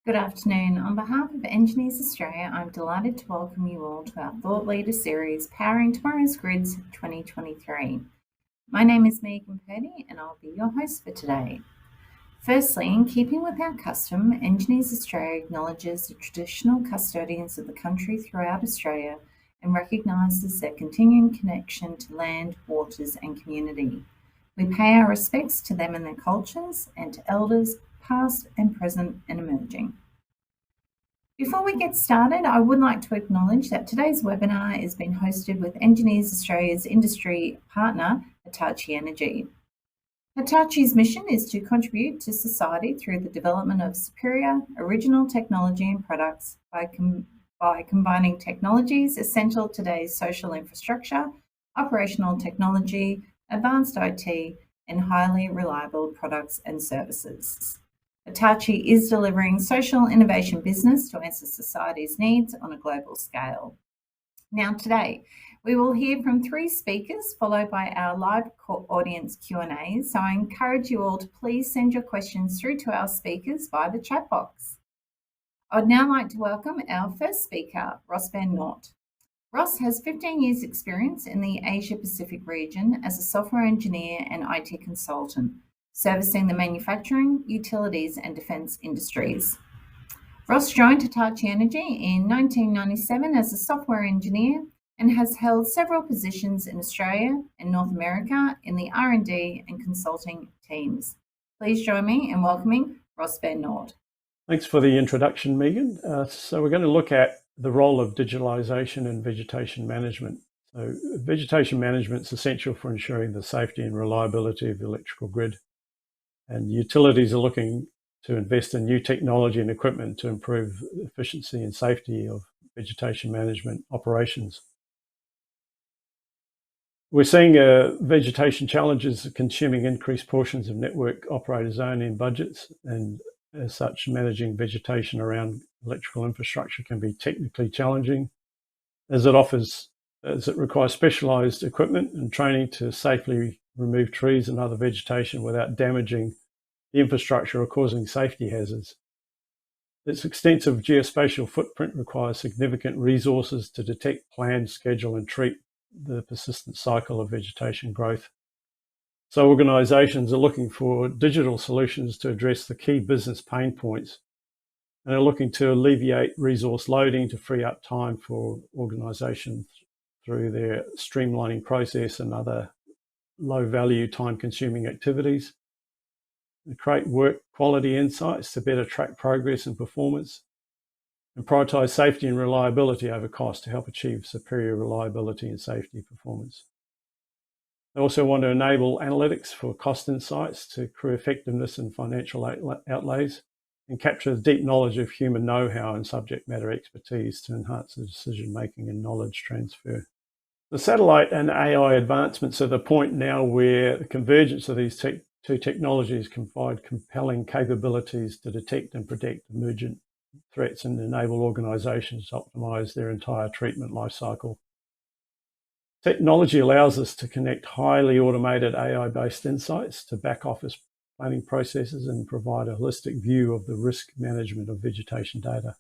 Good afternoon. On behalf of Engineers Australia, I'm delighted to welcome you all to our Thought Leader series, Powering Tomorrow's Grids 2023. My name is Megan Purdy and I'll be your host for today. Firstly, in keeping with our custom, Engineers Australia acknowledges the traditional custodians of the country throughout Australia and recognises their continuing connection to land, waters and community. We pay our respects to them and their cultures and to elders past and present and emerging. Before we get started, I would like to acknowledge that today's webinar is being hosted with Engineers Australia's industry partner, Hitachi Energy. Hitachi's mission is to contribute to society through the development of superior, original technology and products by combining technologies essential to today's social infrastructure, operational technology, advanced IT, and highly reliable products and services. Hitachi is delivering social innovation business to answer society's needs on a global scale. Now today, we will hear from 3 speakers followed by our live audience Q&A. So I encourage you all to please send your questions through to our speakers via the chat box. I would now like to welcome our first speaker, Ross Van Noort. Ross has 15 years experience in the Asia Pacific region as a software engineer and IT consultant, servicing the manufacturing, utilities and defence industries. Ross joined Hitachi Energy in 1997 as a software engineer and has held several positions in Australia and North America in the R&D and consulting teams. Please join me in welcoming Ross Van Noort. Thanks for the introduction, Megan. So we're going to look at the role of digitalization in vegetation management. So vegetation management is essential for ensuring the safety and reliability of the electrical grid. And utilities are looking to invest in new technology and equipment to improve efficiency and safety of vegetation management operations. We're seeing vegetation challenges consuming increased portions of network operators' own budgets, and as such, managing vegetation around electrical infrastructure can be technically challenging, as it requires specialized equipment and training to safely remove trees and other vegetation without damaging the infrastructure or causing safety hazards. Its extensive geospatial footprint requires significant resources to detect, plan, schedule, and treat the persistent cycle of vegetation growth. So organizations are looking for digital solutions to address the key business pain points and are looking to alleviate resource loading to free up time for organizations through their streamlining process and other low-value, time-consuming activities, and create work quality insights to better track progress and performance, and prioritize safety and reliability over cost to help achieve superior reliability and safety performance. They also want to enable analytics for cost insights to crew effectiveness and financial outlays, and capture the deep knowledge of human know-how and subject matter expertise to enhance the decision-making and knowledge transfer. The satellite and AI advancements are the point now where the convergence of these two technologies can provide compelling capabilities to detect and predict emergent threats and enable organizations to optimize their entire treatment lifecycle. Technology allows us to connect highly automated AI-based insights to back office planning processes and provide a holistic view of the risk management of vegetation data.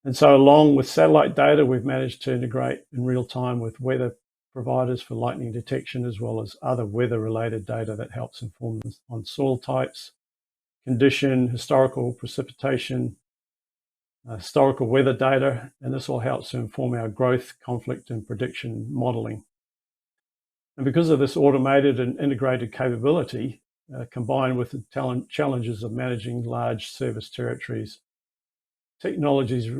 And so along with satellite data, we've managed to integrate in real time with weather providers for lightning detection, as well as other weather-related data that helps inform on soil types, condition, historical precipitation, historical weather data, and this all helps to inform our growth, conflict, and prediction modeling. And because of this automated and integrated capability, combined with the challenges of managing large service territories, technologies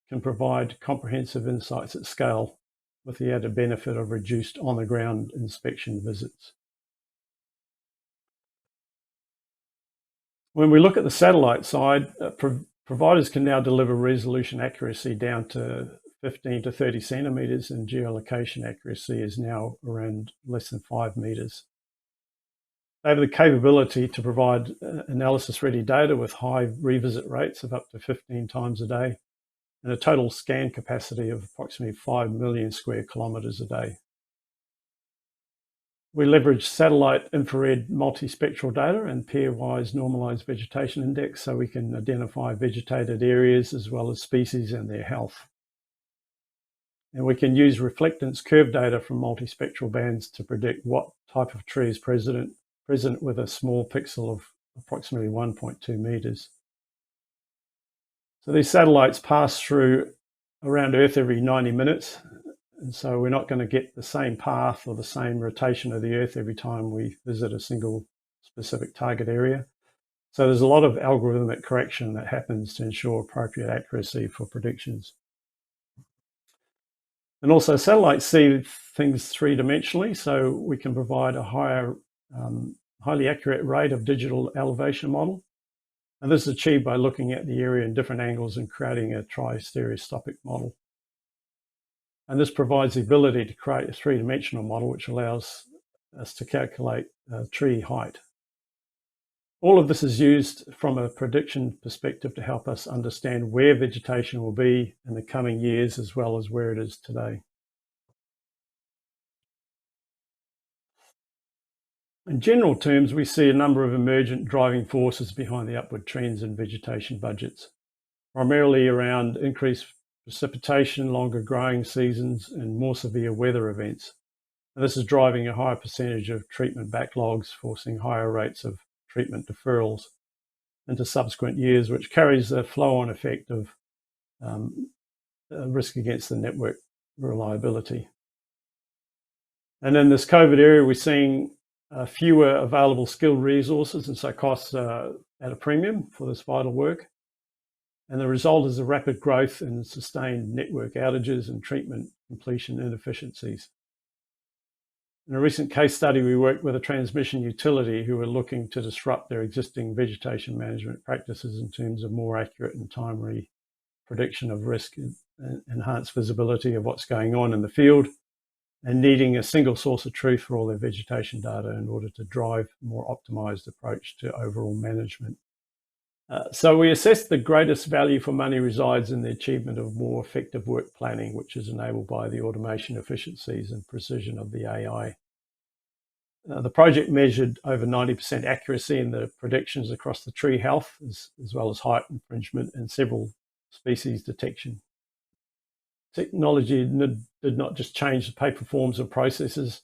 can provide comprehensive insights at scale with the added benefit of reduced on-the-ground inspection visits. When we look at the satellite side, providers can now deliver resolution accuracy down to 15 to 30 centimeters, and geolocation accuracy is now around less than 5 meters. They have the capability to provide analysis-ready data with high revisit rates of up to 15 times a day and a total scan capacity of approximately 5 million square kilometers a day. We leverage satellite infrared multispectral data and pairwise normalized vegetation index so we can identify vegetated areas as well as species and their health. And we can use reflectance curve data from multispectral bands to predict what type of tree is present with a small pixel of approximately 1.2 meters. So these satellites pass through around Earth every 90 minutes. And so we're not going to get the same path or the same rotation of the Earth every time we visit a single specific target area. So there's a lot of algorithmic correction that happens to ensure appropriate accuracy for predictions. And also satellites see things three-dimensionally, so we can provide a higher, highly accurate rate of digital elevation model. And this is achieved by looking at the area in different angles and creating a tri-stereoscopic model. And this provides the ability to create a three-dimensional model, which allows us to calculate tree height. All of this is used from a prediction perspective to help us understand where vegetation will be in the coming years, as well as where it is today. In general terms, we see a number of emergent driving forces behind the upward trends in vegetation budgets, primarily around increased precipitation, longer growing seasons, and more severe weather events. And this is driving a higher percentage of treatment backlogs, forcing higher rates of treatment deferrals into subsequent years, which carries a flow-on effect of risk against the network reliability. And in this COVID era, we're seeing fewer available skilled resources, and so costs are at a premium for this vital work. And the result is a rapid growth in sustained network outages and treatment completion inefficiencies. In a recent case study, we worked with a transmission utility who were looking to disrupt their existing vegetation management practices in terms of more accurate and timely prediction of risk and enhanced visibility of what's going on in the field, and needing a single source of truth for all their vegetation data in order to drive a more optimized approach to overall management. So we assess the greatest value for money resides in the achievement of more effective work planning, which is enabled by the automation efficiencies and precision of the AI. The project measured over 90% accuracy in the predictions across the tree health, as well as height infringement and several species detection. Technology did not just change the paper forms and processes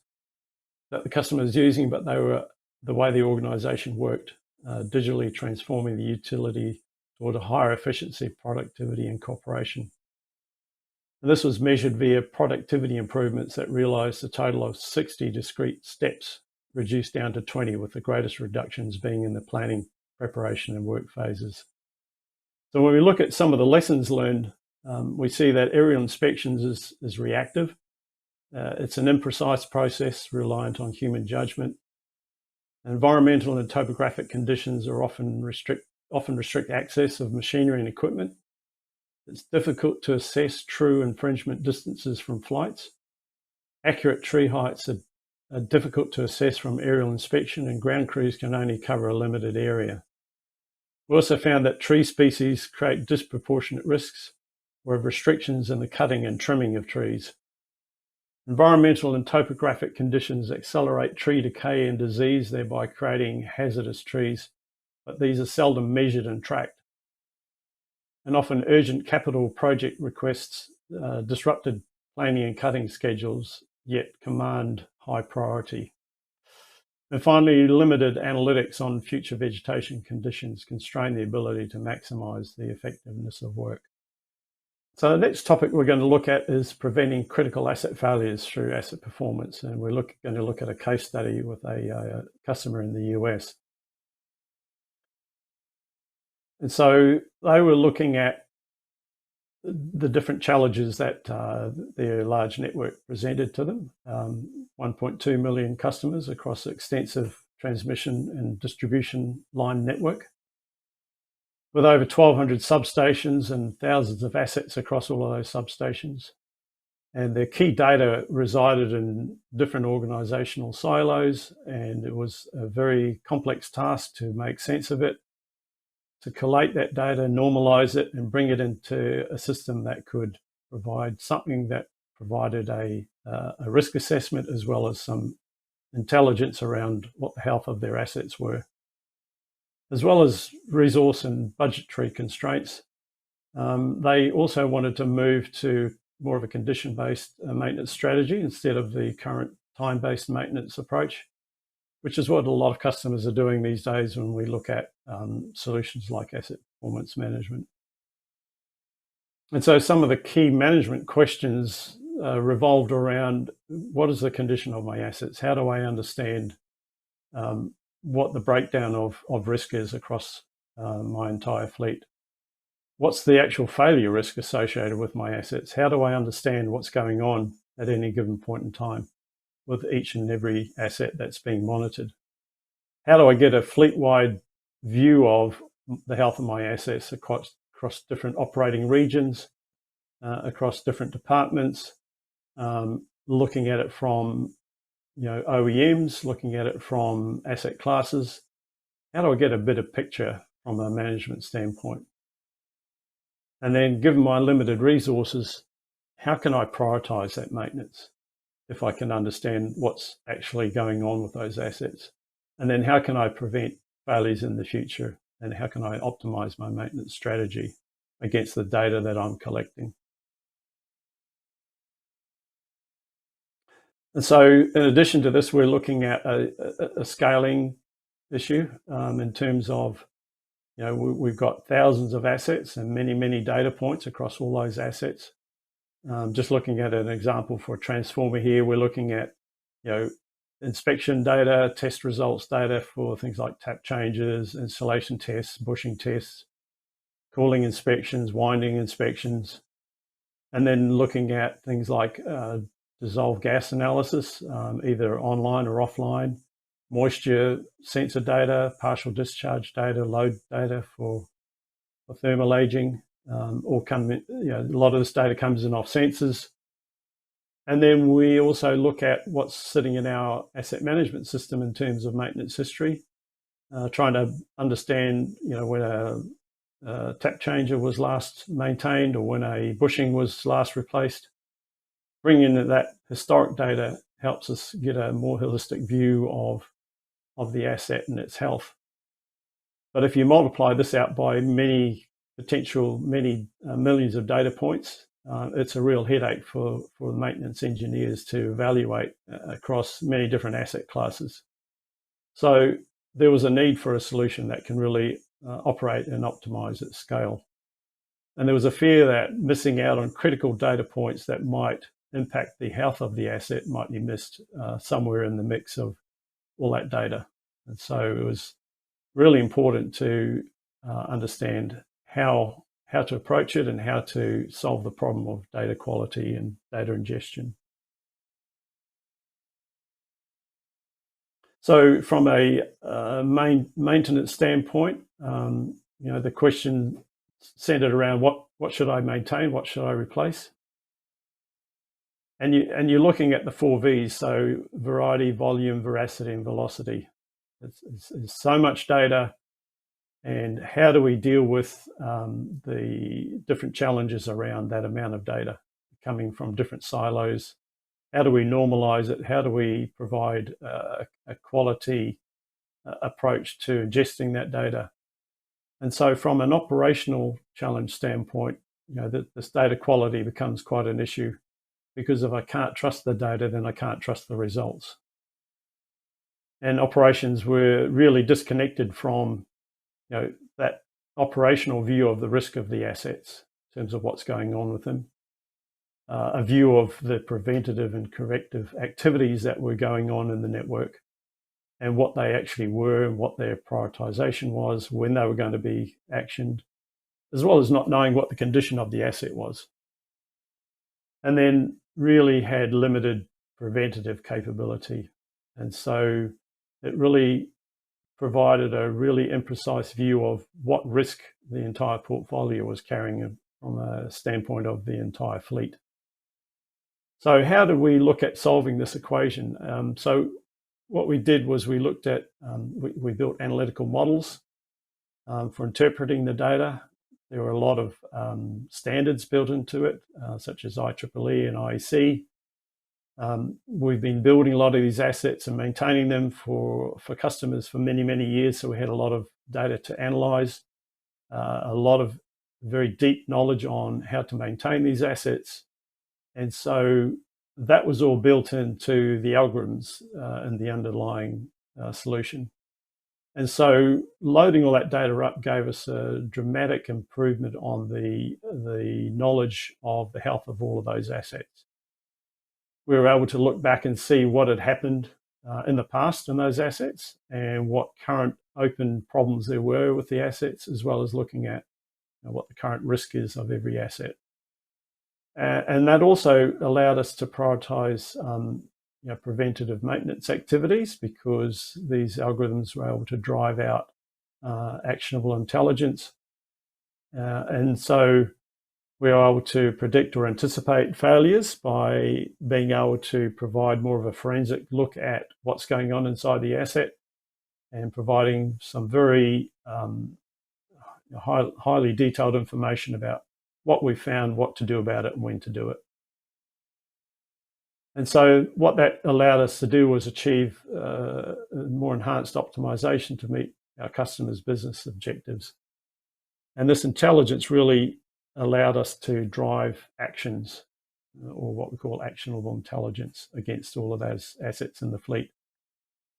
that the customer is using, but they were the way the organization worked, digitally transforming the utility toward a higher efficiency, productivity, and cooperation. And this was measured via productivity improvements that realized a total of 60 discrete steps, reduced down to 20, with the greatest reductions being in the planning, preparation, and work phases. So when we look at some of the lessons learned, we see that aerial inspections is reactive. It's an imprecise process reliant on human judgment. Environmental and topographic conditions are often restrict access of machinery and equipment. It's difficult to assess true infringement distances from flights. Accurate tree heights are difficult to assess from aerial inspection, and ground crews can only cover a limited area. We also found that tree species create disproportionate risks with restrictions in the cutting and trimming of trees. Environmental and topographic conditions accelerate tree decay and disease, thereby creating hazardous trees, but these are seldom measured and tracked. And often urgent capital project requests disrupted planning and cutting schedules, yet command high priority. And finally, limited analytics on future vegetation conditions constrain the ability to maximize the effectiveness of work. So the next topic we're going to look at is preventing critical asset failures through asset performance. And we're going to look at a case study with a customer in the US. And so they were looking at the different challenges that their large network presented to them. 1.2 million customers across extensive transmission and distribution line network, with over 1,200 substations and thousands of assets across all of those substations. And their key data resided in different organizational silos, and it was a very complex task to make sense of it, to collate that data, normalize it, and bring it into a system that could provide something that provided a risk assessment as well as some intelligence around what the health of their assets were. As well as resource and budgetary constraints, they also wanted to move to more of a condition-based maintenance strategy instead of the current time-based maintenance approach, which is what a lot of customers are doing these days when we look at solutions like asset performance management. And so some of the key management questions revolved around, what is the condition of my assets? How do I understand what the breakdown of risk is across my entire fleet? What's the actual failure risk associated with my assets? How do I understand what's going on at any given point in time with each and every asset that's being monitored? How do I get a fleet-wide view of the health of my assets across different operating regions, across different departments, looking at it from OEMs, looking at it from asset classes? How do I get a better picture from a management standpoint? And then, given my limited resources, how can I prioritize that maintenance if I can understand what's actually going on with those assets? And then how can I prevent failures in the future? And how can I optimize my maintenance strategy against the data that I'm collecting? And so in addition to this, we're looking at a scaling issue in terms of, we've got thousands of assets and many, many data points across all those assets. Just looking at an example for a transformer here, we're looking at, inspection data, test results data for things like tap changes, installation tests, bushing tests, cooling inspections, winding inspections, and then looking at things like dissolved gas analysis, either online or offline, moisture sensor data, partial discharge data, load data for thermal aging, all come in, a lot of this data comes in off sensors. And then we also look at what's sitting in our asset management system in terms of maintenance history, trying to understand, when a tap changer was last maintained or when a bushing was last replaced. Bringing in that historic data helps us get a more holistic view of the asset and its health. But if you multiply this out by many millions of data points, it's a real headache for maintenance engineers to evaluate across many different asset classes. So there was a need for a solution that can really operate and optimize at scale. And there was a fear that missing out on critical data points that might impact the health of the asset might be missed somewhere in the mix of all that data. And so it was really important to understand how to approach it and how to solve the problem of data quality and data ingestion. So from a maintenance standpoint, the question centered around what should I maintain, what should I replace? And you're looking at the 4 V's, so variety, volume, veracity, and velocity. It's so much data, and how do we deal with the different challenges around that amount of data coming from different silos? How do we normalize it? How do we provide a quality approach to ingesting that data? And so from an operational challenge standpoint, this data quality becomes quite an issue, because if I can't trust the data, then I can't trust the results. And operations were really disconnected from that operational view of the risk of the assets in terms of what's going on with them, a view of the preventative and corrective activities that were going on in the network and what they actually were and what their prioritization was, when they were going to be actioned, as well as not knowing what the condition of the asset was. And then really had limited preventative capability. And so it really provided a really imprecise view of what risk the entire portfolio was carrying from a standpoint of the entire fleet. So how do we look at solving this equation? So what we did was we looked at, we built analytical models for interpreting the data. There were a lot of standards built into it, such as IEEE and IEC. We've been building a lot of these assets and maintaining them for customers for many, many years. So we had a lot of data to analyze, a lot of very deep knowledge on how to maintain these assets. And so that was all built into the algorithms and the underlying solution. And so loading all that data up gave us a dramatic improvement on the knowledge of the health of all of those assets. We were able to look back and see what had happened in the past in those assets and what current open problems there were with the assets, as well as looking at what the current risk is of every asset. And that also allowed us to prioritize preventative maintenance activities, because these algorithms were able to drive out actionable intelligence. And so we are able to predict or anticipate failures by being able to provide more of a forensic look at what's going on inside the asset and providing some very highly detailed information about what we found, what to do about it, and when to do it. And so what that allowed us to do was achieve more enhanced optimization to meet our customers' business objectives. And this intelligence really allowed us to drive actions, or what we call actionable intelligence, against all of those assets in the fleet.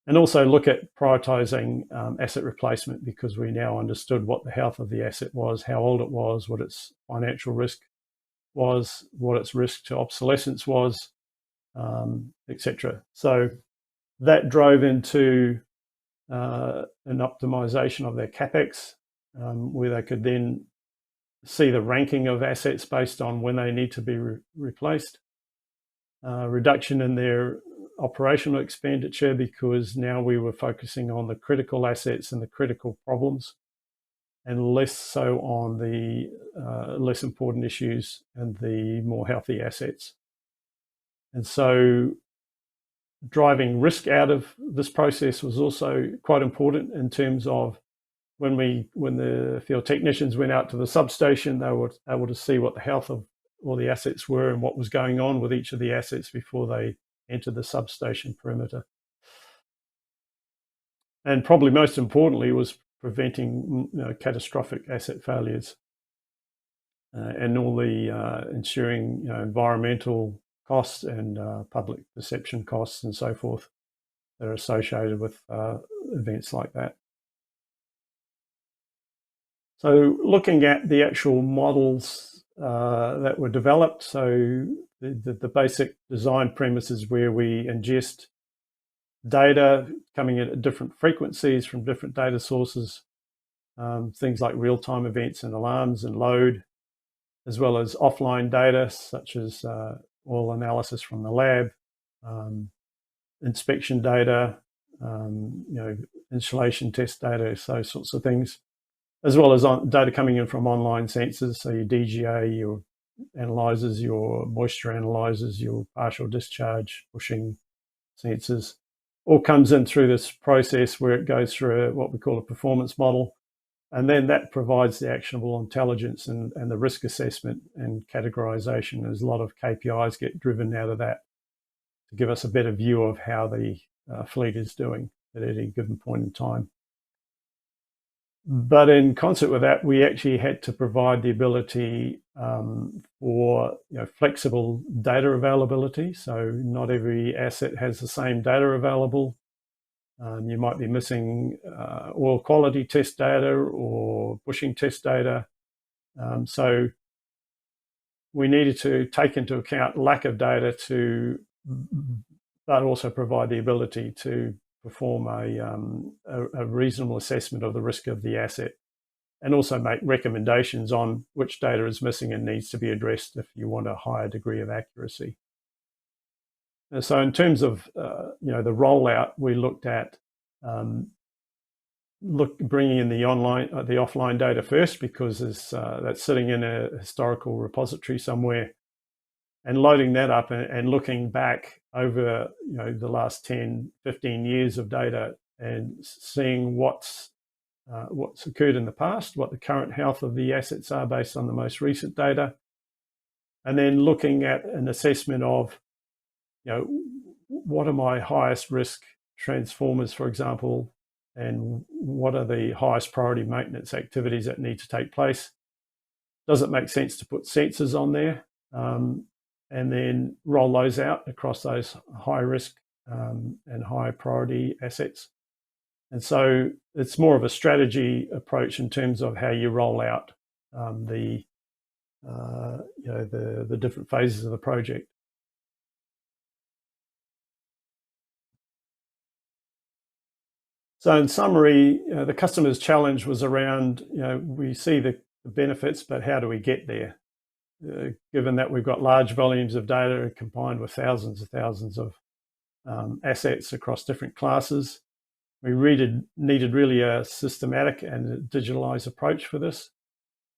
And also look at prioritizing asset replacement, because we now understood what the health of the asset was, how old it was, what its financial risk was, what its risk to obsolescence was, etc. So that drove into an optimization of their capex, where they could then see the ranking of assets based on when they need to be replaced. Reduction in their operational expenditure, because now we were focusing on the critical assets and the critical problems, and less so on the less important issues and the more healthy assets. And so driving risk out of this process was also quite important, in terms of when the field technicians went out to the substation, they were able to see what the health of all the assets were and what was going on with each of the assets before they entered the substation perimeter. And probably most importantly was preventing catastrophic asset failures, and all the ensuring environmental costs and public perception costs and so forth that are associated with events like that. So looking at the actual models that were developed, so the basic design premise is where we ingest data coming in at different frequencies from different data sources, things like real-time events and alarms and load, as well as offline data such as oil analysis from the lab, inspection data, installation test data, those sorts of things, as well as data coming in from online sensors, so your DGA, your analyzers, your moisture analyzers, your partial discharge pushing sensors, all comes in through this process where it goes through what we call a performance model. And then that provides the actionable intelligence and the risk assessment and categorization. There's a lot of KPIs get driven out of that to give us a better view of how the fleet is doing at any given point in time. But in concert with that, we actually had to provide the ability for flexible data availability. So not every asset has the same data available. You might be missing oil quality test data or bushing test data. So we needed to take into account lack of data but also provide the ability to perform a reasonable assessment of the risk of the asset, and also make recommendations on which data is missing and needs to be addressed if you want a higher degree of accuracy. And so in terms of the rollout, we looked at bringing in the offline data first, because that's sitting in a historical repository somewhere, and loading that up and looking back over the last 10, 15 years of data, and seeing what's occurred in the past, what the current health of the assets are based on the most recent data, and then looking at an assessment of what are my highest risk transformers, for example, and what are the highest priority maintenance activities that need to take place? Does it make sense to put sensors on there and then roll those out across those high risk and high priority assets? And so it's more of a strategy approach in terms of how you roll out the different phases of the project. So in summary, the customer's challenge was around, we see the benefits, but how do we get there? Given that we've got large volumes of data combined with thousands of assets across different classes, we needed really a systematic and a digitalized approach for this.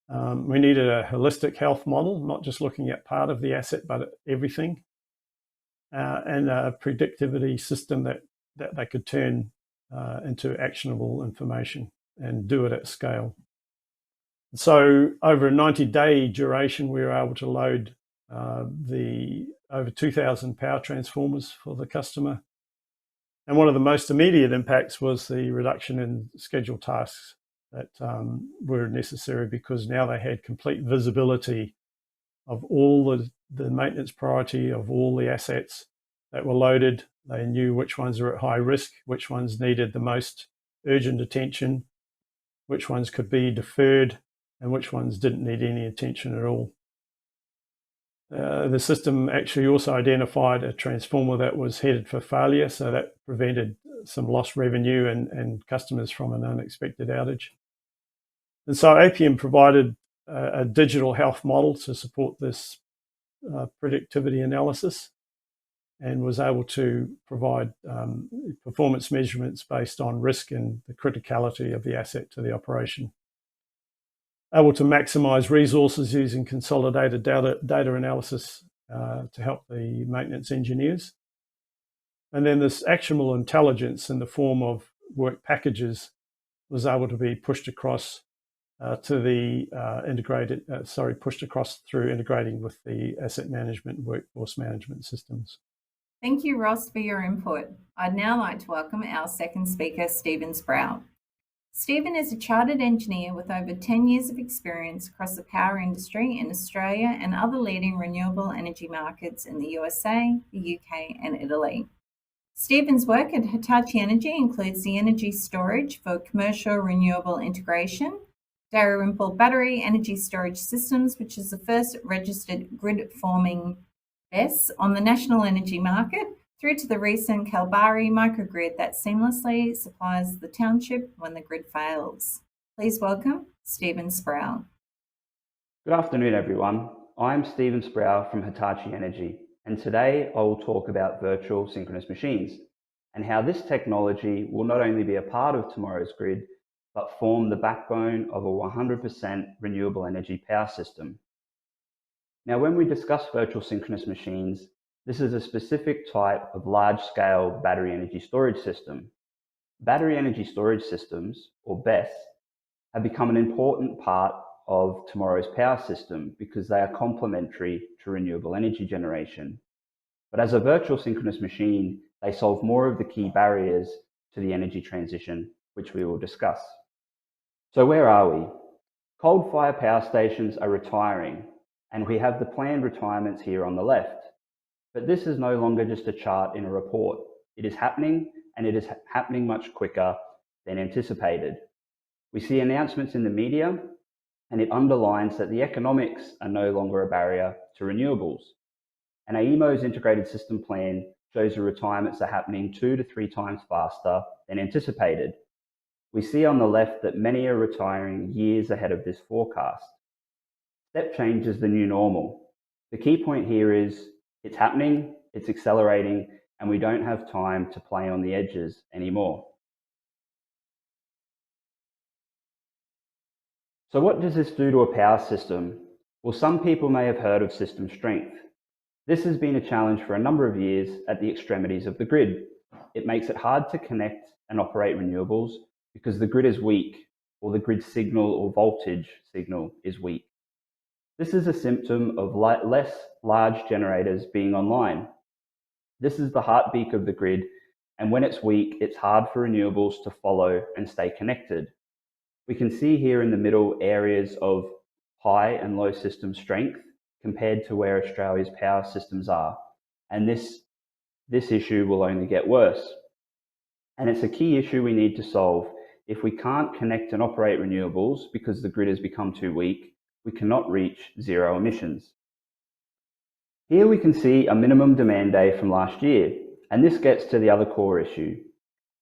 We needed a holistic health model, not just looking at part of the asset, but everything, and a predictivity system that they could turn into actionable information and do it at scale. So over a 90-day duration, we were able to load the over 2,000 power transformers for the customer. And one of the most immediate impacts was the reduction in scheduled tasks that were necessary, because now they had complete visibility of all the maintenance priority of all the assets that were loaded. They knew which ones were at high risk, which ones needed the most urgent attention, which ones could be deferred, and which ones didn't need any attention at all. The system actually also identified a transformer that was headed for failure, so that prevented some lost revenue and customers from an unexpected outage. And so APM provided a digital health model to support this predictivity analysis, and was able to provide performance measurements based on risk and the criticality of the asset to the operation. Able to maximize resources using consolidated data analysis to help the maintenance engineers. And then this actionable intelligence in the form of work packages was able to be pushed across to the pushed across through integrating with the asset management and workforce management systems. Thank you, Ross, for your input. I'd now like to welcome our second speaker, Stephen Sproul. Stephen is a chartered engineer with over 10 years of experience across the power industry in Australia and other leading renewable energy markets in the USA, the UK, and Italy. Stephen's work at Hitachi Energy includes the energy storage for commercial renewable integration, Dalrymple battery energy storage systems, which is the first registered grid-forming BESS on the national energy market, through to the recent Kalbarri microgrid that seamlessly supplies the township when the grid fails. Please welcome Stephen Sproul. Good afternoon, everyone. I'm Stephen Sproul from Hitachi Energy, and today I will talk about virtual synchronous machines and how this technology will not only be a part of tomorrow's grid, but form the backbone of a 100% renewable energy power system. Now, when we discuss virtual synchronous machines, this is a specific type of large-scale battery energy storage system. Battery energy storage systems, or BESS, have become an important part of tomorrow's power system because they are complementary to renewable energy generation. But as a virtual synchronous machine, they solve more of the key barriers to the energy transition, which we will discuss. So where are we? Coal-fired power stations are retiring, and we have the planned retirements here on the left. But this is no longer just a chart in a report. It is happening, and it is happening much quicker than anticipated. We see announcements in the media, and it underlines that the economics are no longer a barrier to renewables. And AEMO's integrated system plan shows the retirements are happening 2 to 3 times faster than anticipated. We see on the left that many are retiring years ahead of this forecast. Step change is the new normal. The key point here is it's happening, it's accelerating, and we don't have time to play on the edges anymore. So what does this do to a power system? Well, some people may have heard of system strength. This has been a challenge for a number of years at the extremities of the grid. It makes it hard to connect and operate renewables because the grid is weak, or the grid signal or voltage signal is weak. This is a symptom of less large generators being online. This is the heartbeat of the grid, and when it's weak, it's hard for renewables to follow and stay connected. We can see here in the middle areas of high and low system strength compared to where Australia's power systems are. And this issue will only get worse. And it's a key issue we need to solve. If we can't connect and operate renewables because the grid has become too weak, we cannot reach zero emissions. Here we can see a minimum demand day from last year, and this gets to the other core issue.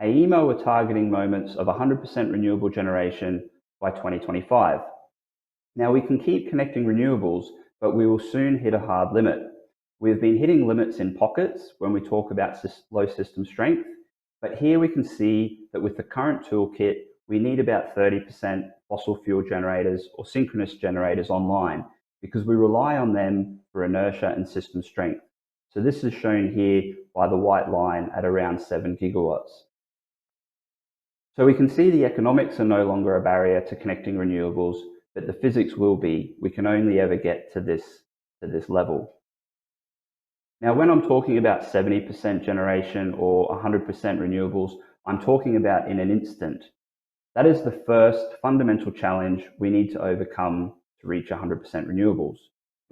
AEMO were targeting moments of 100% renewable generation by 2025. Now we can keep connecting renewables, but we will soon hit a hard limit. We've been hitting limits in pockets when we talk about low system strength, but here we can see that with the current toolkit, we need about 30% fossil fuel generators or synchronous generators online because we rely on them for inertia and system strength. So this is shown here by the white line at around 7 gigawatts. So we can see the economics are no longer a barrier to connecting renewables, but the physics will be. We can only ever get to this level. Now, when I'm talking about 70% generation or 100% renewables, I'm talking about in an instant. That is the first fundamental challenge we need to overcome to reach 100% renewables.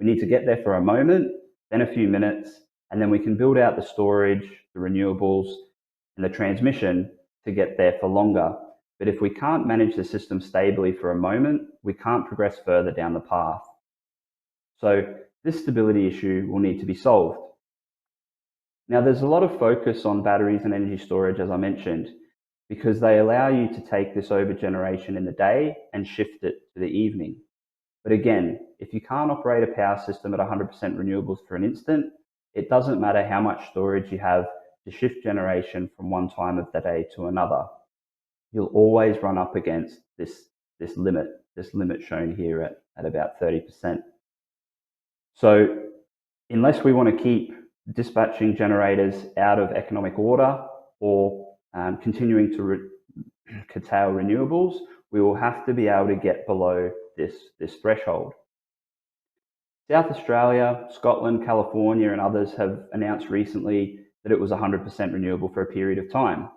We need to get there for a moment, then a few minutes, and then we can build out the storage, the renewables, and the transmission to get there for longer. But if we can't manage the system stably for a moment, we can't progress further down the path. So this stability issue will need to be solved. Now, there's a lot of focus on batteries and energy storage, as I mentioned, because they allow you to take this over generation in the day and shift it to the evening. But again, if you can't operate a power system at 100% renewables for an instant, it doesn't matter how much storage you have to shift generation from one time of the day to another. You'll always run up against this limit shown here at about 30%. So unless we want to keep dispatching generators out of economic order or continuing to curtail renewables, we will have to be able to get below this threshold. South Australia, Scotland, California, and others have announced recently that it was 100% renewable for a period of time.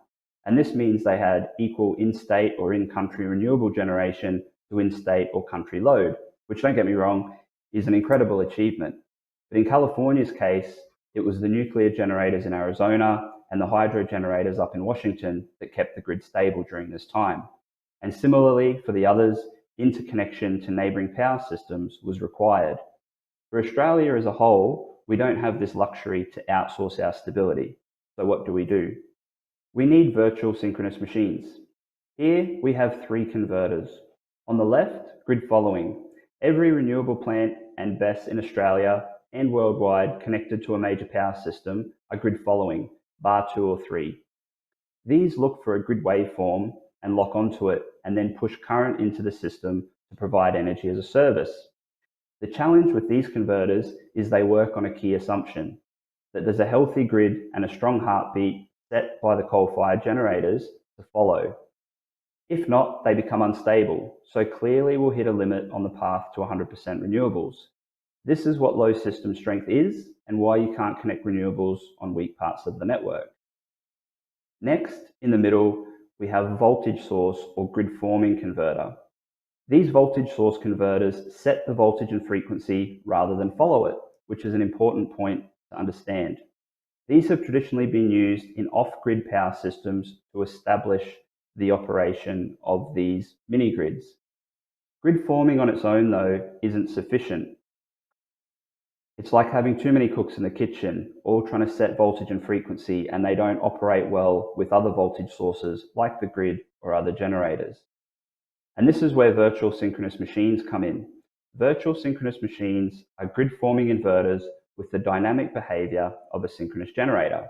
And this means they had equal in-state or in-country renewable generation to in-state or country load, which, don't get me wrong, is an incredible achievement. But in California's case, it was the nuclear generators in Arizona and the hydro generators up in Washington that kept the grid stable during this time. And similarly, for the others, interconnection to neighbouring power systems was required. For Australia as a whole, we don't have this luxury to outsource our stability. So what do? We need virtual synchronous machines. Here we have 3 converters. On the left, grid following. Every renewable plant and BESS in Australia and worldwide connected to a major power system are grid following, bar 2 or 3. These look for a grid waveform and lock onto it and then push current into the system to provide energy as a service. The challenge with these converters is they work on a key assumption, that there's a healthy grid and a strong heartbeat set by the coal-fired generators to follow. If not, they become unstable, so clearly we'll hit a limit on the path to 100% renewables. This is what low system strength is and why you can't connect renewables on weak parts of the network. Next, in the middle, we have voltage source or grid forming converter. These voltage source converters set the voltage and frequency rather than follow it, which is an important point to understand. These have traditionally been used in off-grid power systems to establish the operation of these mini-grids. Grid forming on its own, though, isn't sufficient. It's like having too many cooks in the kitchen, all trying to set voltage and frequency, and they don't operate well with other voltage sources like the grid or other generators. And this is where virtual synchronous machines come in. Virtual synchronous machines are grid-forming inverters with the dynamic behavior of a synchronous generator.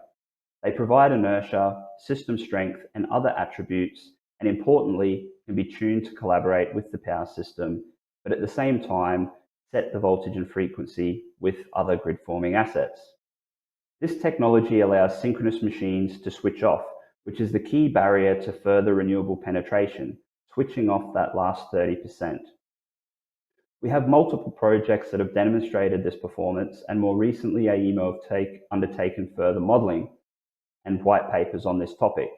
They provide inertia, system strength, and other attributes, and importantly, can be tuned to collaborate with the power system, but at the same time, set the voltage and frequency with other grid-forming assets. This technology allows synchronous machines to switch off, which is the key barrier to further renewable penetration, switching off that last 30%. We have multiple projects that have demonstrated this performance, and more recently, AEMO have undertaken further modelling and white papers on this topic.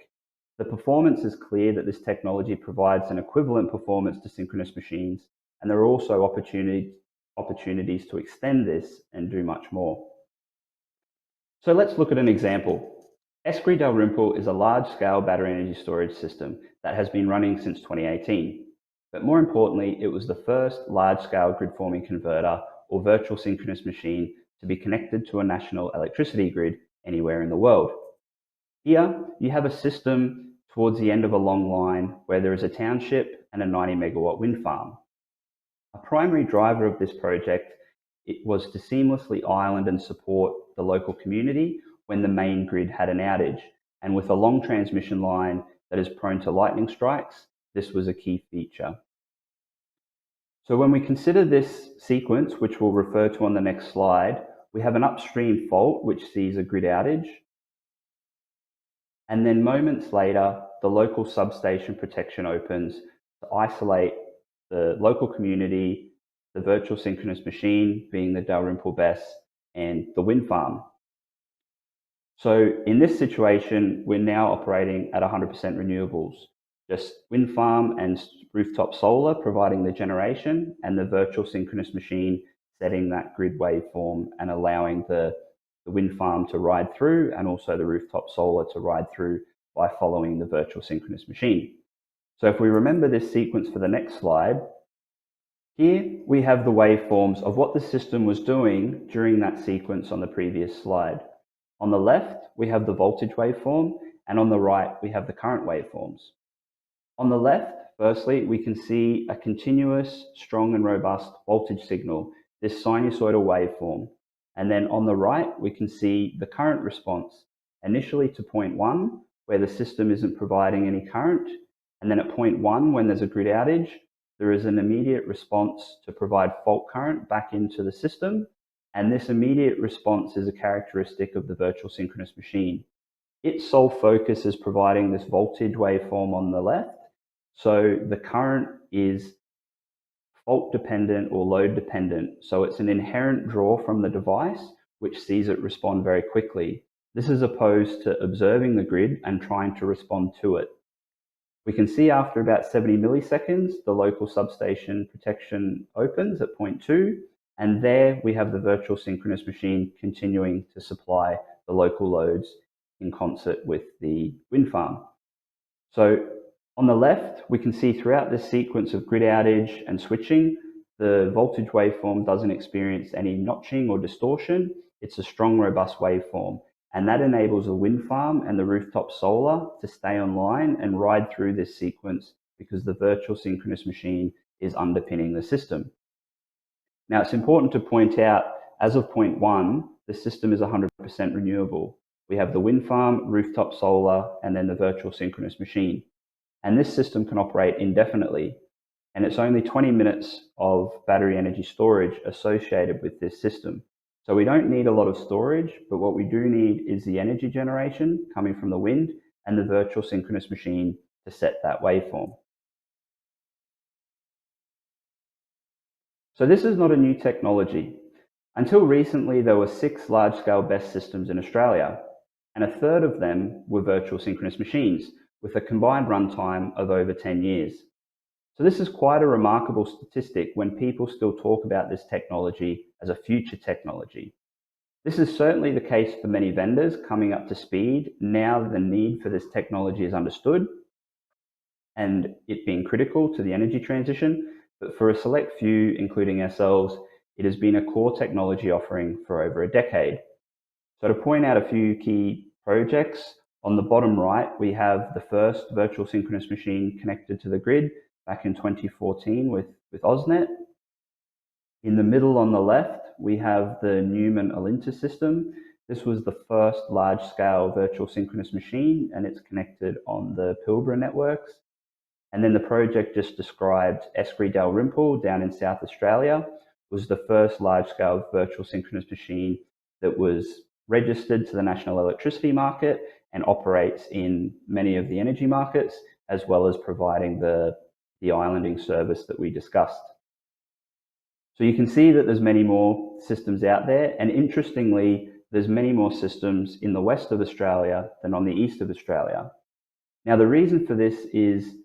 The performance is clear that this technology provides an equivalent performance to synchronous machines, and there are also opportunities to extend this and do much more. So let's look at an example. Esprit Dalrymple is a large-scale battery energy storage system that has been running since 2018. But more importantly, it was the first large-scale grid-forming converter or virtual synchronous machine to be connected to a national electricity grid anywhere in the world. Here, you have a system towards the end of a long line where there is a township and a 90 megawatt wind farm. A primary driver of this project was to seamlessly island and support the local community when the main grid had an outage. And with a long transmission line that is prone to lightning strikes, this was a key feature. So when we consider this sequence, which we'll refer to on the next slide, we have an upstream fault which sees a grid outage. And then moments later, the local substation protection opens to isolate the local community, the virtual synchronous machine being the Dalrymple BESS, and the wind farm. So in this situation, we're now operating at 100% renewables, just wind farm and rooftop solar providing the generation, and the virtual synchronous machine setting that grid waveform and allowing the wind farm to ride through, and also the rooftop solar to ride through by following the virtual synchronous machine. So if we remember this sequence for the next slide, here we have the waveforms of what the system was doing during that sequence on the previous slide. On the left, we have the voltage waveform, and on the right, we have the current waveforms. On the left, firstly, we can see a continuous, strong and robust voltage signal, this sinusoidal waveform. And then on the right, we can see the current response, initially to point 1, where the system isn't providing any current. And then at point 1, when there's a grid outage, there is an immediate response to provide fault current back into the system. And this immediate response is a characteristic of the virtual synchronous machine. Its sole focus is providing this voltage waveform on the left. So the current is fault dependent or load dependent. So it's an inherent draw from the device, which sees it respond very quickly. This is opposed to observing the grid and trying to respond to it. We can see after about 70 milliseconds, the local substation protection opens at point 2, and there we have the virtual synchronous machine continuing to supply the local loads in concert with the wind farm. So on the left, we can see throughout this sequence of grid outage and switching, the voltage waveform doesn't experience any notching or distortion. It's a strong, robust waveform. And that enables the wind farm and the rooftop solar to stay online and ride through this sequence because the virtual synchronous machine is underpinning the system. Now, it's important to point out, as of point 1, the system is 100% renewable. We have the wind farm, rooftop solar, and then the virtual synchronous machine. And this system can operate indefinitely. And it's only 20 minutes of battery energy storage associated with this system. So we don't need a lot of storage, but what we do need is the energy generation coming from the wind and the virtual synchronous machine to set that waveform. So this is not a new technology. Until recently, there were 6 large-scale BESS systems in Australia, and a third of them were virtual synchronous machines with a combined runtime of over 10 years. So this is quite a remarkable statistic when people still talk about this technology as a future technology. This is certainly the case for many vendors coming up to speed now that the need for this technology is understood and it being critical to the energy transition. But for a select few, including ourselves, it has been a core technology offering for over a decade. So to point out a few key projects, on the bottom right, we have the first virtual synchronous machine connected to the grid back in 2014 with AusNet. In the middle on the left, we have the Newman Alinta system. This was the first large-scale virtual synchronous machine, and it's connected on the Pilbara networks. And then the project just described, Esprit Dalrymple down in South Australia, was the first large-scale virtual synchronous machine that was registered to the national electricity market and operates in many of the energy markets, as well as providing the islanding service that we discussed. So you can see that there's many more systems out there, and interestingly, there's many more systems in the west of Australia than on the east of Australia. Now, the reason for this is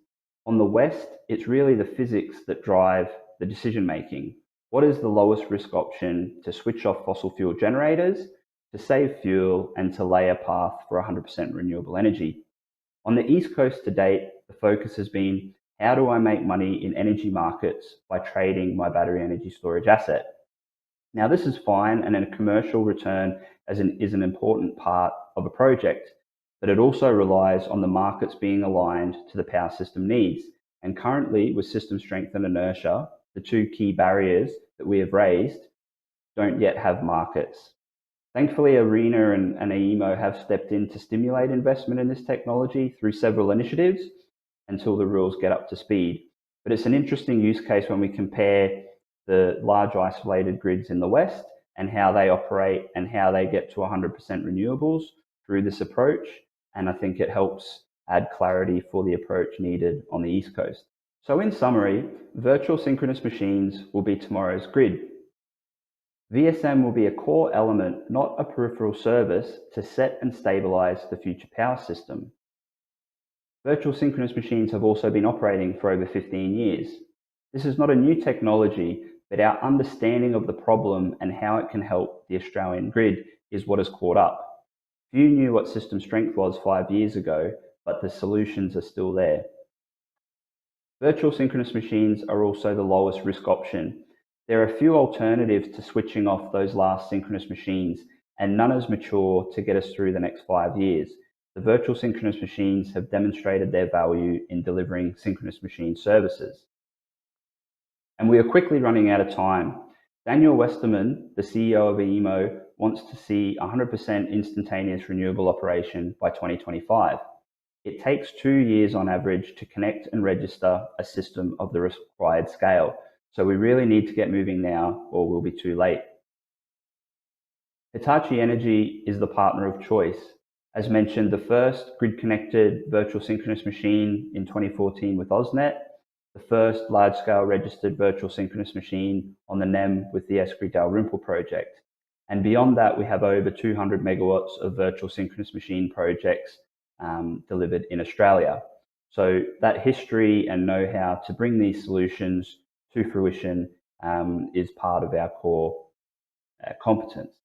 on the west, it's really the physics that drive the decision making. What is the lowest risk option to switch off fossil fuel generators, to save fuel, and to lay a path for 100% renewable energy? On the East Coast to date, the focus has been, how do I make money in energy markets by trading my battery energy storage asset? Now, this is fine, and a commercial return is an important part of a project, but it also relies on the markets being aligned to the power system needs. And currently, with system strength and inertia, the two key barriers that we have raised don't yet have markets. Thankfully, ARENA and AEMO have stepped in to stimulate investment in this technology through several initiatives until the rules get up to speed. But it's an interesting use case when we compare the large isolated grids in the West and how they operate and how they get to 100% renewables through this approach. And I think it helps add clarity for the approach needed on the East Coast. So in summary, virtual synchronous machines will be tomorrow's grid. VSM will be a core element, not a peripheral service, to set and stabilize the future power system. Virtual synchronous machines have also been operating for over 15 years. This is not a new technology, but our understanding of the problem and how it can help the Australian grid is what has caught up. Few knew what system strength was 5 years ago, but the solutions are still there. Virtual synchronous machines are also the lowest risk option. There are few alternatives to switching off those last synchronous machines, and none is mature to get us through the next 5 years. The virtual synchronous machines have demonstrated their value in delivering synchronous machine services. And we are quickly running out of time. Daniel Westerman, the CEO of AEMO, wants to see 100% instantaneous renewable operation by 2025. It takes 2 years on average to connect and register a system of the required scale. So we really need to get moving now, or we'll be too late. Hitachi Energy is the partner of choice. As mentioned, the first grid-connected virtual synchronous machine in 2014 with AusNet, the first large-scale registered virtual synchronous machine on the NEM with the Eskri Dalrymple project. And beyond that, we have over 200 megawatts of virtual synchronous machine projects delivered in Australia. So that history and know-how to bring these solutions to fruition is part of our core competence.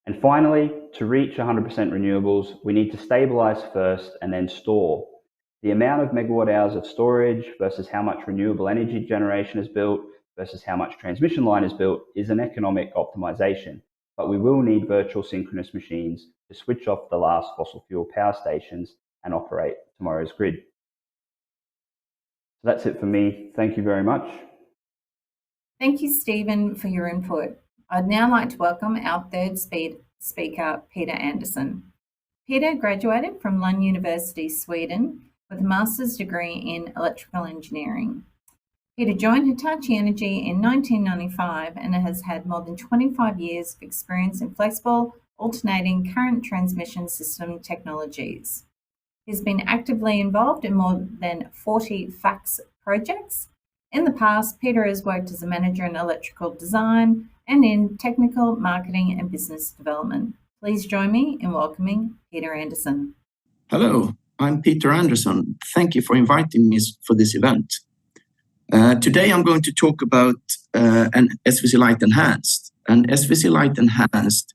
And finally, to reach 100% renewables, we need to stabilize first and then store. The amount of megawatt hours of storage versus how much renewable energy generation is built versus how much transmission line is built is an economic optimization. But we will need virtual synchronous machines to switch off the last fossil fuel power stations and operate tomorrow's grid. So that's it for me. Thank you very much. Thank you, Stephen, for your input. I'd now like to welcome our third speaker, Peter Andersson. Peter graduated from Lund University, Sweden, with a master's degree in electrical engineering. Peter joined Hitachi Energy in 1995 and has had more than 25 years of experience in flexible, alternating current transmission system technologies. He's been actively involved in more than 40 FACTS projects. In the past, Peter has worked as a manager in electrical design and in technical, marketing and business development. Please join me in welcoming Peter Andersson. Hello, I'm Peter Andersson. Thank you for inviting me for this event. Today I'm going to talk about an SVC Lite Enhanced. An SVC Lite Enhanced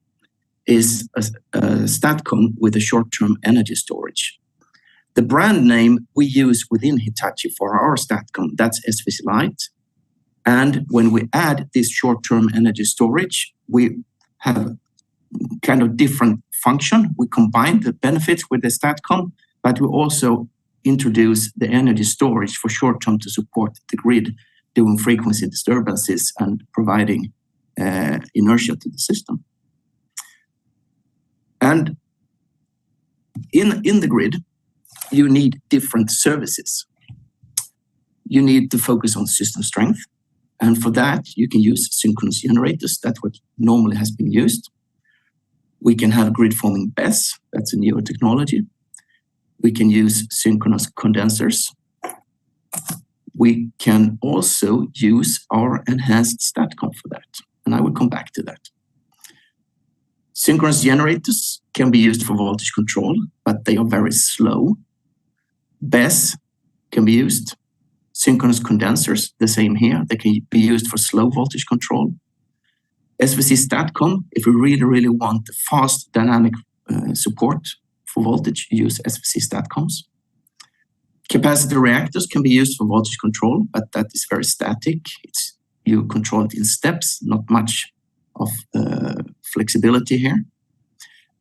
is a STATCOM with a short-term energy storage. The brand name we use within Hitachi for our STATCOM, that's SVC Lite. And when we add this short-term energy storage, we have kind of different function. We combine the benefits with the STATCOM, but we also introduce the energy storage for short-term to support the grid, doing frequency disturbances and providing inertia to the system. And in the grid, you need different services. You need to focus on system strength. And for that, you can use synchronous generators. That's what normally has been used. We can have grid forming BESS. That's a newer technology. We can use synchronous condensers. we can also use our enhanced STATCOM for that. And I will come back to that. Synchronous generators can be used for voltage control, but they are very slow. BESS can be used. Synchronous condensers, the same here. They can be used for slow voltage control. SVC STATCOM, if we really want the fast dynamic support for voltage, use SVC STATCOMs. Capacitor reactors can be used for voltage control, but that is very static. You control it in steps, not much of flexibility here.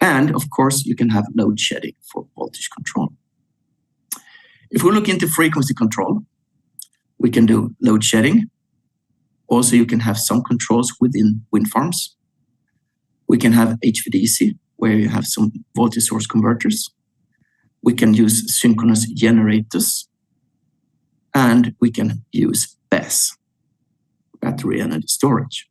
And of course, you can have load shedding for voltage control. If we look into frequency control, we can do load shedding. Also, you can have some controls within wind farms. We can have HVDC, where you have some voltage source converters. We can use synchronous generators. And we can use BESS, battery energy storage.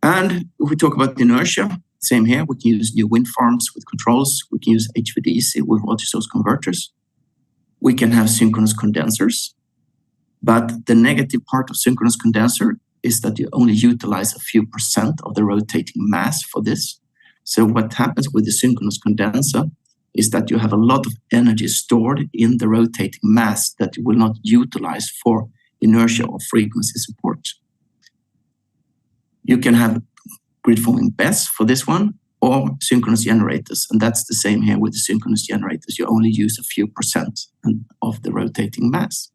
And if we talk about inertia, same here. We can use new wind farms with controls. We can use HVDC with voltage source converters. We can have synchronous condensers. But the negative part of synchronous condenser is that you only utilize a few % of the rotating mass for this. So what happens with the synchronous condenser is that you have a lot of energy stored in the rotating mass that you will not utilize for inertia or frequency support. You can have grid forming BESS for this one, or synchronous generators. And that's the same here with the synchronous generators. You only use a few % of the rotating mass.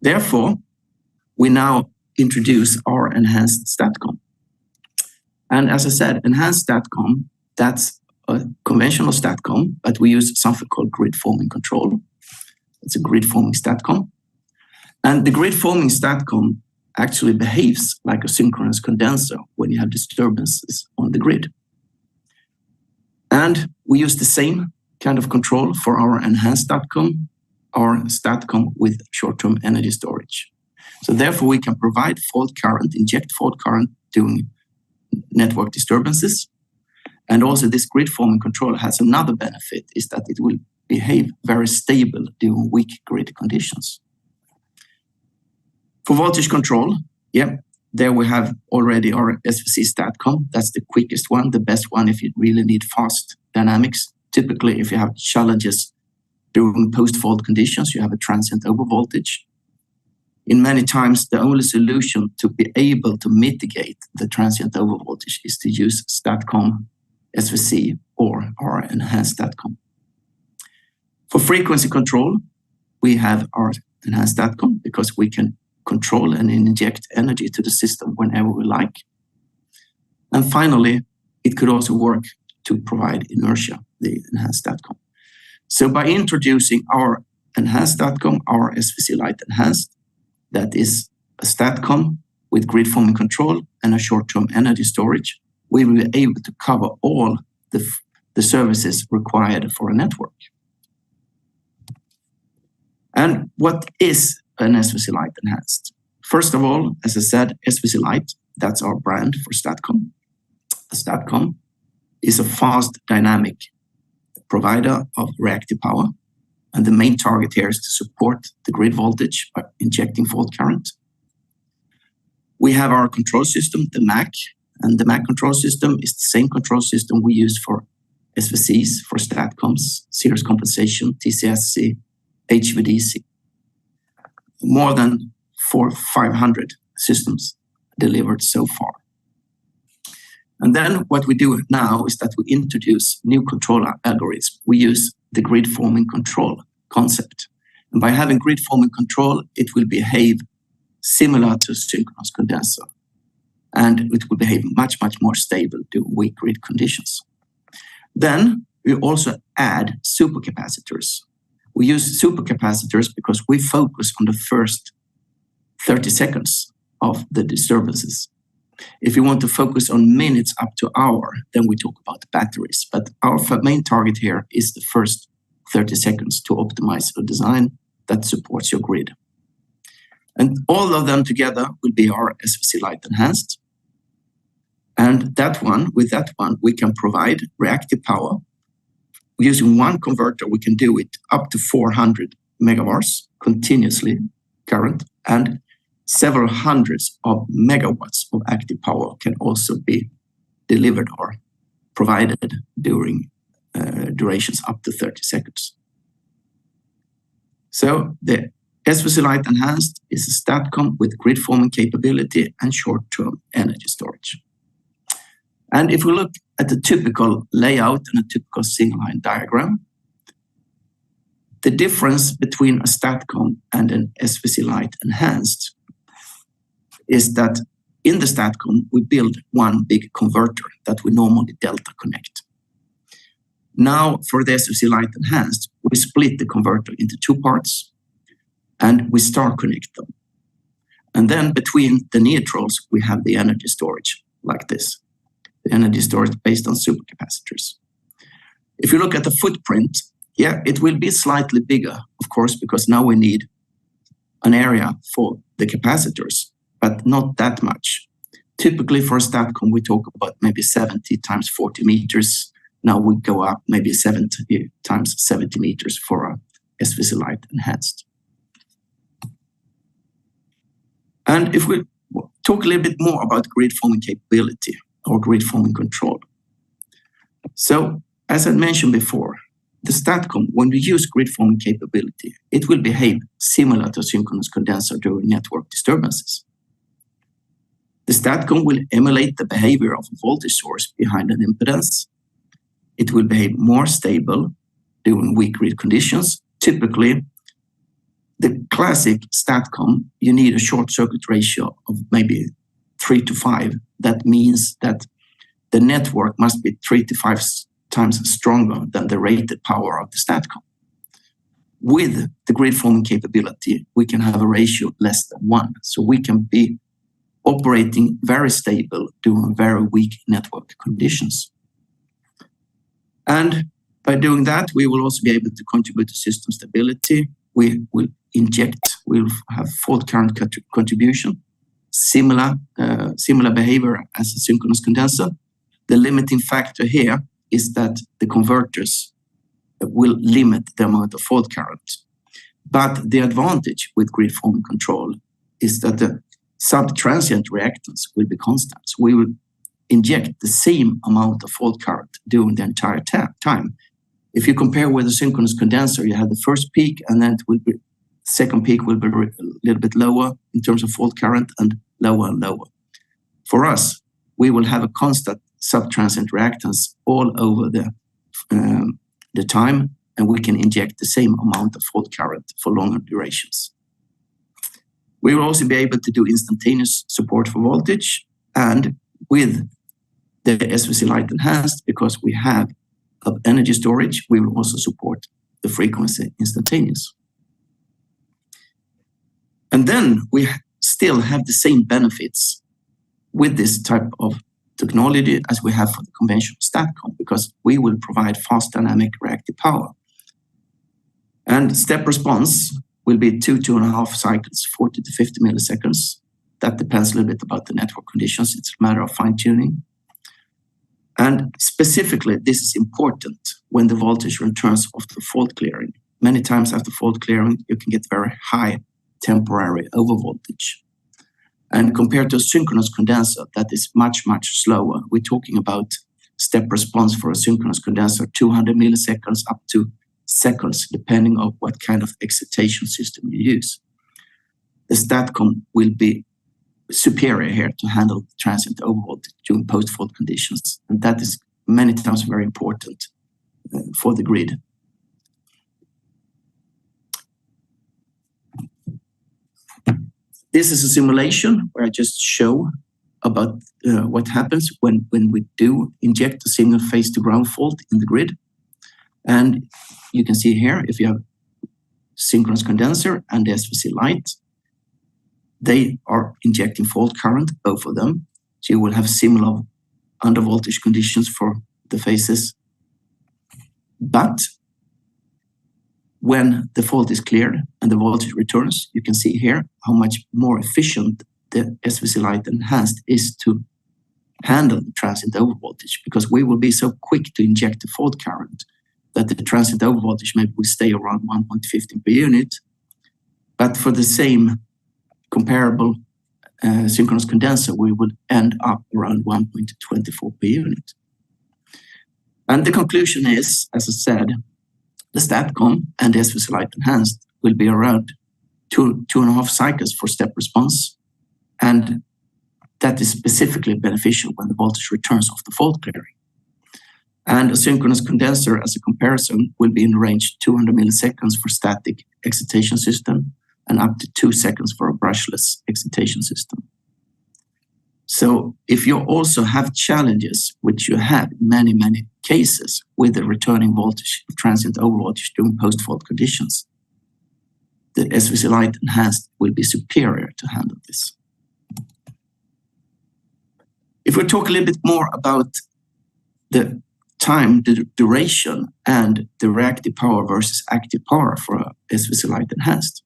Therefore, we now introduce our enhanced STATCOM. And as I said, enhanced STATCOM, that's a conventional STATCOM, but we use something called grid forming control. It's a grid forming STATCOM. And the grid forming STATCOM actually behaves like a synchronous condenser when you have disturbances on the grid. And we use the same kind of control for our enhanced STATCOM, our STATCOM with short-term energy storage. So therefore, we can provide fault current, inject fault current during network disturbances. And also this grid forming control has another benefit, is that it will behave very stable during weak grid conditions. For voltage control, there we have already our SVC STATCOM. That's the quickest one, the best one if you really need fast dynamics. Typically, if you have challenges during post-fault conditions, you have a transient overvoltage. In many times, the only solution to be able to mitigate the transient overvoltage is to use STATCOM, SVC, or our enhanced STATCOM. For frequency control, we have our enhanced STATCOM because we can control and inject energy to the system whenever we like. And finally, it could also work to provide inertia, the enhanced STATCOM. So by introducing our enhanced STATCOM, our SVC Lite Enhanced, that is a STATCOM with grid forming control and a short-term energy storage, we will be able to cover all the services required for a network. And what is an SVC Lite Enhanced? First of all, as I said, SVC Lite, that's our brand for STATCOM. A STATCOM is a fast dynamic provider of reactive power. And the main target here is to support the grid voltage by injecting fault current. We have our control system, the MAC, and the MAC control system is the same control system we use for SVCs, for STATCOMs, series compensation, TCSC, HVDC. More than 500 systems delivered so far. And then what we do now is that we introduce new control algorithms. We use the grid forming control concept. And by having grid forming control, it will behave similar to synchronous condenser. And it will behave much more stable during weak grid conditions. Then we also add supercapacitors. We use supercapacitors because we focus on the first 30 seconds of the disturbances. If you want to focus on minutes up to hour, then we talk about batteries. But our main target here is the first 30 seconds to optimize a design that supports your grid. And all of them together will be our SVC Lite Enhanced. And with that one, we can provide reactive power. Using one converter, we can do it up to 400 megavars. continuously current, and several hundreds of megawatts of active power can also be delivered or provided during durations up to 30 seconds. So the SVC Light Enhanced is a STATCOM with grid forming capability and short-term energy storage. And if we look at the typical layout and a typical single line diagram, the difference between a STATCOM and an SVC Light Enhanced is that in the STATCOM, we build one big converter that we normally delta connect. Now, for the SVC Light Enhanced, we split the converter into two parts and we star connect them. And then between the neutrals, we have the energy storage like this. The energy storage based on supercapacitors. If you look at the footprint, yeah, it will be slightly bigger, of course, because now we need an area for the capacitors, but not that much. Typically for a STATCOM, we talk about maybe 70 times 40 meters. Now we go up maybe 70 times 70 meters for a SVC Light Enhanced. And if we talk a little bit more about grid forming capability or grid forming control. So, as I mentioned before, the STATCOM, when we use grid forming capability, it will behave similar to a synchronous condenser during network disturbances. The STATCOM will emulate the behavior of a voltage source behind an impedance. It will behave more stable during weak grid conditions. Typically, the classic STATCOM, you need a short circuit ratio of maybe 3 to 5. That means that the network must be 3 to 5 times stronger than the rated power of the STATCOM. With the grid forming capability, we can have a ratio less than 1. So we can be operating very stable during very weak network conditions. And by doing that, we will also be able to contribute to system stability. We will we'll have fault current contribution, similar behavior as a synchronous condenser. The limiting factor here is that the converters will limit the amount of fault current. But the advantage with grid forming control is that the sub-transient reactance will be constant. So we will inject the same amount of fault current during the entire time. If you compare with a synchronous condenser, you have the first peak and then it will be second peak will be a little bit lower in terms of fault current and lower and lower. For us, we will have a constant sub-transient reactance all over the time, and we can inject the same amount of fault current for longer durations. We will also be able to do instantaneous support for voltage, and with the SVC Light Enhanced, because we have energy storage, we will also support the frequency instantaneous. And then we still have the same benefits with this type of technology as we have for the conventional STATCOM, because we will provide fast dynamic reactive power. And step response will be 2.5 cycles, 40 to 50 milliseconds. That depends a little bit about the network conditions. It's a matter of fine-tuning. And specifically, this is important when the voltage returns after fault clearing. Many times after fault clearing, you can get very high temporary overvoltage. And compared to a synchronous condenser, that is much, much slower. We're talking about step response for a synchronous condenser, 200 milliseconds up to seconds, depending on what kind of excitation system you use. The STATCOM will be superior here to handle transient overvoltage during post-fault conditions. And that is many times very important for the grid. This is a simulation where I just show about what happens when we do inject a single phase to ground fault in the grid. And you can see here, if you have synchronous condenser and the SVC Light, they are injecting fault current, both of them. So you will have similar undervoltage conditions for the phases. But when the fault is cleared and the voltage returns, you can see here how much more efficient the SVC Light Enhanced is to handle transient overvoltage, because we will be so quick to inject the fault current that the transient overvoltage maybe will stay around 1.15 per unit. but for the same comparable synchronous condenser, we would end up around 1.24 per unit. And the conclusion is, as I said, the STATCOM and the SVC Light Enhanced will be around 2.5 cycles for step response, and that is specifically beneficial when the voltage returns off the fault clearing. And a synchronous condenser, as a comparison, will be in range 200 milliseconds for static excitation system and up to 2 seconds for a brushless excitation system. So if you also have challenges, which you have in many, many cases with the returning voltage of transient overvoltage during post-fault conditions, the SVC Light Enhanced will be superior to handle this. If we talk a little bit more about the time, the duration, and the reactive power versus active power for a SVC Light Enhanced.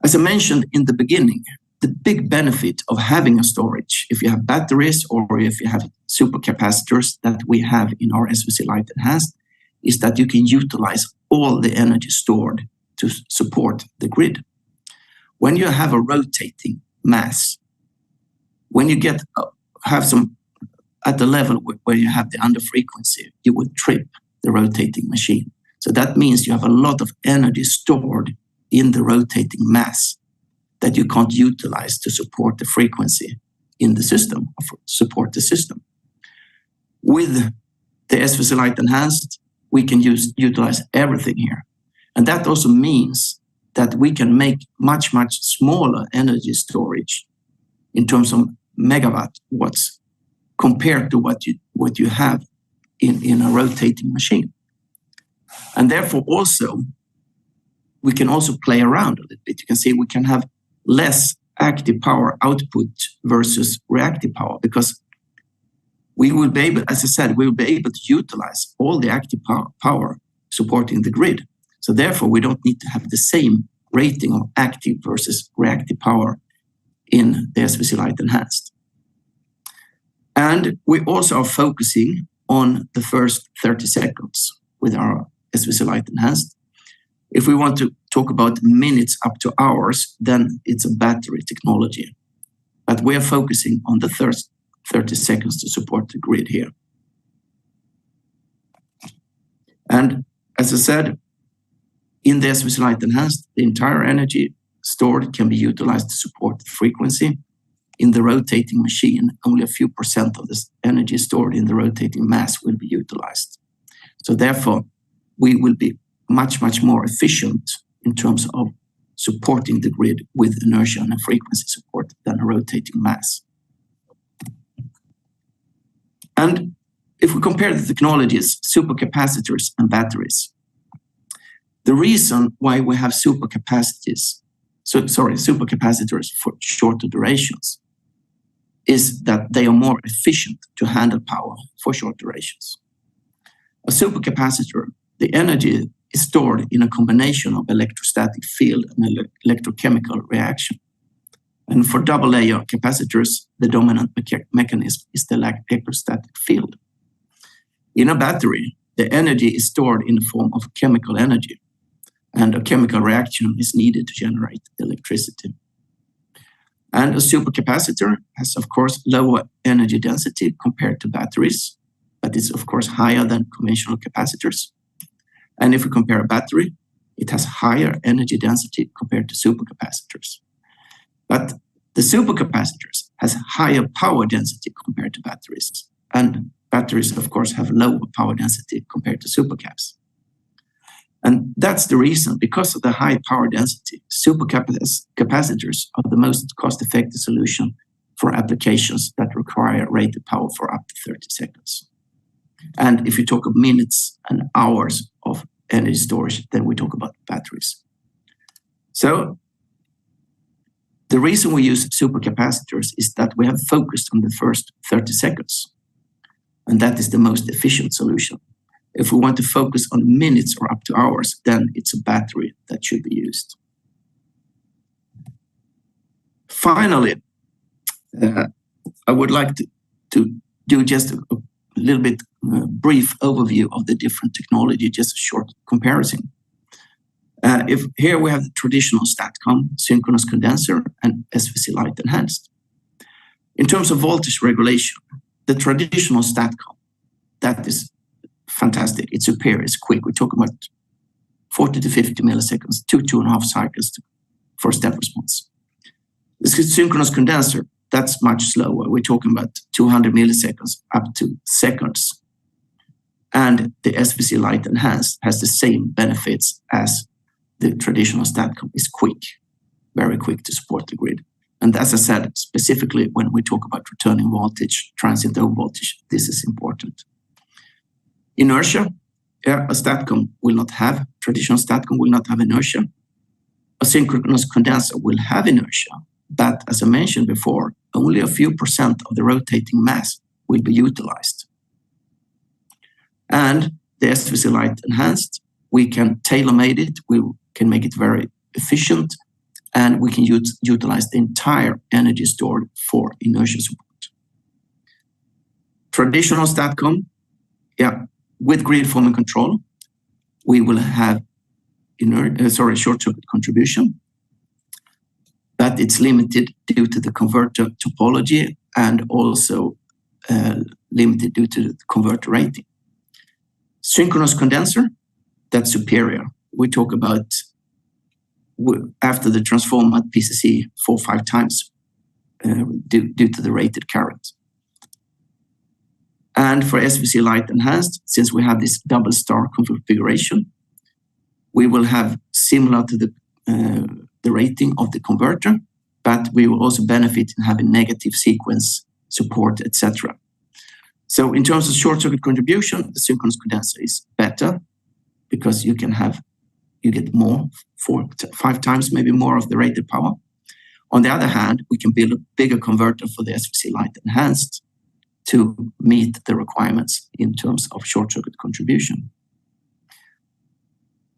As I mentioned in the beginning, the big benefit of having a storage, if you have batteries or if you have supercapacitors that we have in our SVC Light Enhanced, is that you can utilize all the energy stored to support the grid. When you have a rotating mass, when you have some at the level where you have the under frequency, you would trip the rotating machine. So that means you have a lot of energy stored in the rotating mass that you can't utilize to support the frequency in the system, or support the system. With the SVC Light Enhanced, we can utilize everything here. And that also means that we can make much, much smaller energy storage in terms of megawatt watts compared to what you have in a rotating machine. And therefore also, we can also play around a little bit. You can see we can have less active power output versus reactive power, because we will be able, as I said, we will be able to utilize all the active power supporting the grid. So therefore, we don't need to have the same rating of active versus reactive power in the SVC Light Enhanced. And we also are focusing on the first 30 seconds with our SVC Light Enhanced. If we want to talk about minutes up to hours, then it's a battery technology. But we are focusing on the first 30 seconds to support the grid here. And as I said, in the SVC Light Enhanced, the entire energy stored can be utilized to support the frequency. In the rotating machine, only a few % of this energy stored in the rotating mass will be utilized. So therefore, we will be much, much more efficient in terms of supporting the grid with inertia and frequency support than a rotating mass. And if we compare the technologies, supercapacitors and batteries, the reason why we have supercapacitors for shorter durations is that they are more efficient to handle power for short durations. A supercapacitor, the energy is stored in a combination of electrostatic field and electrochemical reaction. And for double layer capacitors, the dominant mechanism is the electrostatic field. In a battery, the energy is stored in the form of chemical energy, and a chemical reaction is needed to generate electricity. And a supercapacitor has, of course, lower energy density compared to batteries, but it's, of course, higher than conventional capacitors. And if we compare a battery, it has higher energy density compared to supercapacitors. But the supercapacitors has higher power density compared to batteries. And batteries, of course, have lower power density compared to supercaps. And that's the reason, because of the high power density, supercapacitors are the most cost-effective solution for applications that require rated power for up to 30 seconds. And if you talk of minutes and hours of energy storage, then we talk about batteries. So the reason we use supercapacitors is that we have focused on the first 30 seconds, and that is the most efficient solution. If we want to focus on minutes or up to hours, then it's a battery that should be used. Finally, I would like to do just a little bit brief overview of the different technology, just a short comparison. If here we have the traditional STATCOM, synchronous condenser, and SVC light enhanced. In terms of voltage regulation, the traditional STATCOM, that is fantastic. It's superior, it's quick. We're talking about 40 to 50 milliseconds, 2.5 cycles for step response. This is synchronous condenser, that's much slower. We're talking about 200 milliseconds up to seconds. And the SVC light enhanced has the same benefits as the traditional STATCOM. Is quick, very quick to support the grid. And as I said, specifically when we talk about returning voltage, transient over voltage, this is important. Inertia, a STATCOM will not have, traditional STATCOM will not have inertia. A synchronous condenser will have inertia, but as I mentioned before, only a few percent of the rotating mass will be utilized. And the SVC light enhanced, we can tailor-made it, we can make it very efficient, and we can utilize the entire energy stored for inertia support. Traditional STATCOM, with grid forming control, we will have short circuit contribution, but it's limited due to the converter topology and also limited due to the converter rating. Synchronous condenser, that's superior. We talk about after the transformer at PCC 4 or 5 times due to the rated current. And for SVC light enhanced, since we have this double star configuration, we will have similar to the rating of the converter, but we will also benefit in having negative sequence support, etc. So in terms of short circuit contribution, the synchronous condenser is better because you get more, 4 to 5 times maybe more of the rated power. On the other hand, we can build a bigger converter for the SVC light enhanced to meet the requirements in terms of short circuit contribution.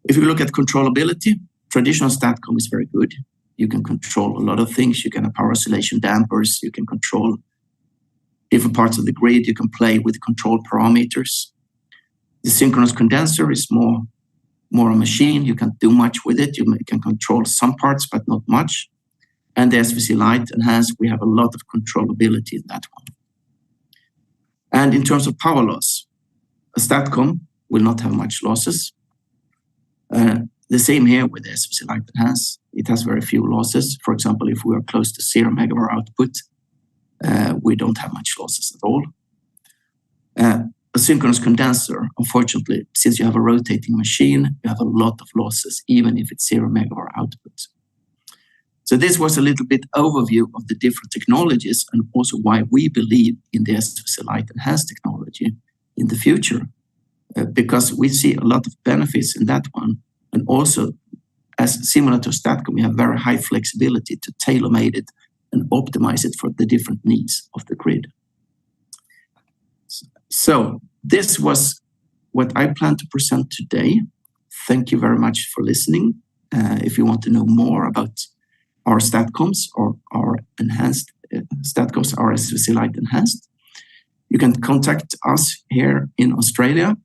If you look at controllability, traditional STATCOM is very good. You can control a lot of things. You can have power oscillation dampers. You can control different parts of the grid. You can play with control parameters. The synchronous condenser is more a machine. You can't do much with it. You can control some parts, but not much. And the SVC light enhanced, we have a lot of controllability in that one. And in terms of power loss, a STATCOM will not have much losses. The same here with the SVC light enhanced. It has very few losses. For example, if we are close to 0 megawatt output, we don't have much losses at all. A synchronous condenser, unfortunately, since you have a rotating machine, you have a lot of losses, even if it's 0 megawatt output. So this was a little bit overview of the different technologies and also why we believe in the SVC light enhanced technology in the future, because we see a lot of benefits in that one. And also, as similar to STATCOM, we have very high flexibility to tailor-made it and optimize it for the different needs of the grid. So this was what I plan to present today. Thank you very much for listening. If you want to know more about our STATCOMs or our enhanced STATCOMs, our SVC light enhanced, you can contact us here in Australia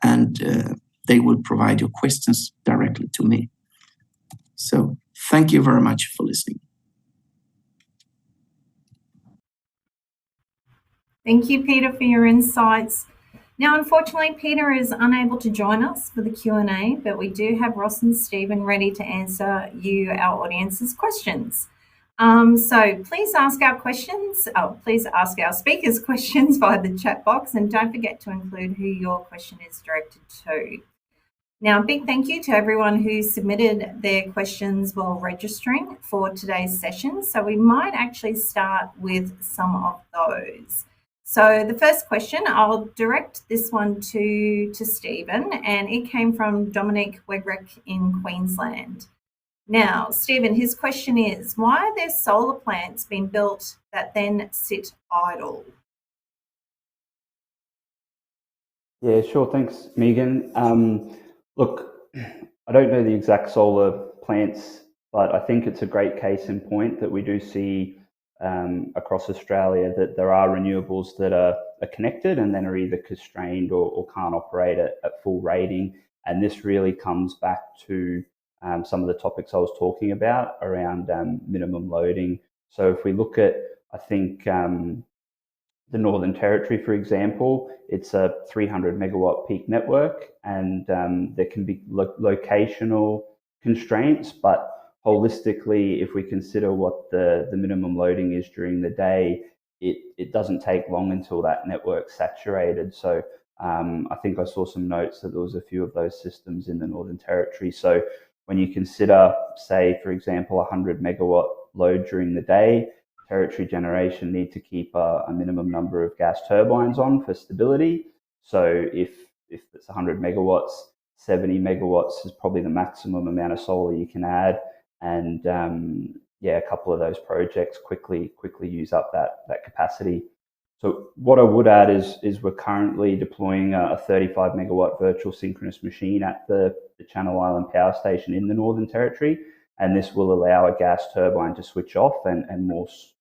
and they will provide your questions directly to me. So thank you very much for listening. Thank you, Peter, for your insights. Now, unfortunately, Peter is unable to join us for the Q&A, but we do have Ross and Stephen ready to answer you, our audience's questions. So please ask our questions. Please ask our speakers questions via the chat box, and don't forget to include who your question is directed to. Now, a big thank you to everyone who submitted their questions while registering for today's session. So we might actually start with some of those. So the first question, I'll direct this one to Stephen, and it came from Dominic Wegrek in Queensland. Now, Stephen, his question is, why are there solar plants being built that then sit idle? Yeah, sure. Thanks, Megan. Look, I don't know the exact solar plants, but I think it's a great case in point that we do see across Australia that there are renewables that are connected and then are either constrained or can't operate at full rating. And this really comes back to some of the topics I was talking about around minimum loading. So if we look at, I think, the Northern Territory, for example, it's a 300 megawatt peak network, and there can be locational constraints, but holistically, if we consider what the minimum loading is during the day, it doesn't take long until that network's saturated. So I think I saw some notes that there was a few of those systems in the Northern Territory. So when you consider, say, for example, 100 megawatt load during the day, Territory Generation need to keep a minimum number of gas turbines on for stability. So if it's 100 megawatts, 70 megawatts is probably the maximum amount of solar you can add. And yeah, a couple of those projects quickly use up that capacity. So what I would add is we're currently deploying a 35 megawatt virtual synchronous machine at the Channel Island Power Station in the Northern Territory, and this will allow a gas turbine to switch off and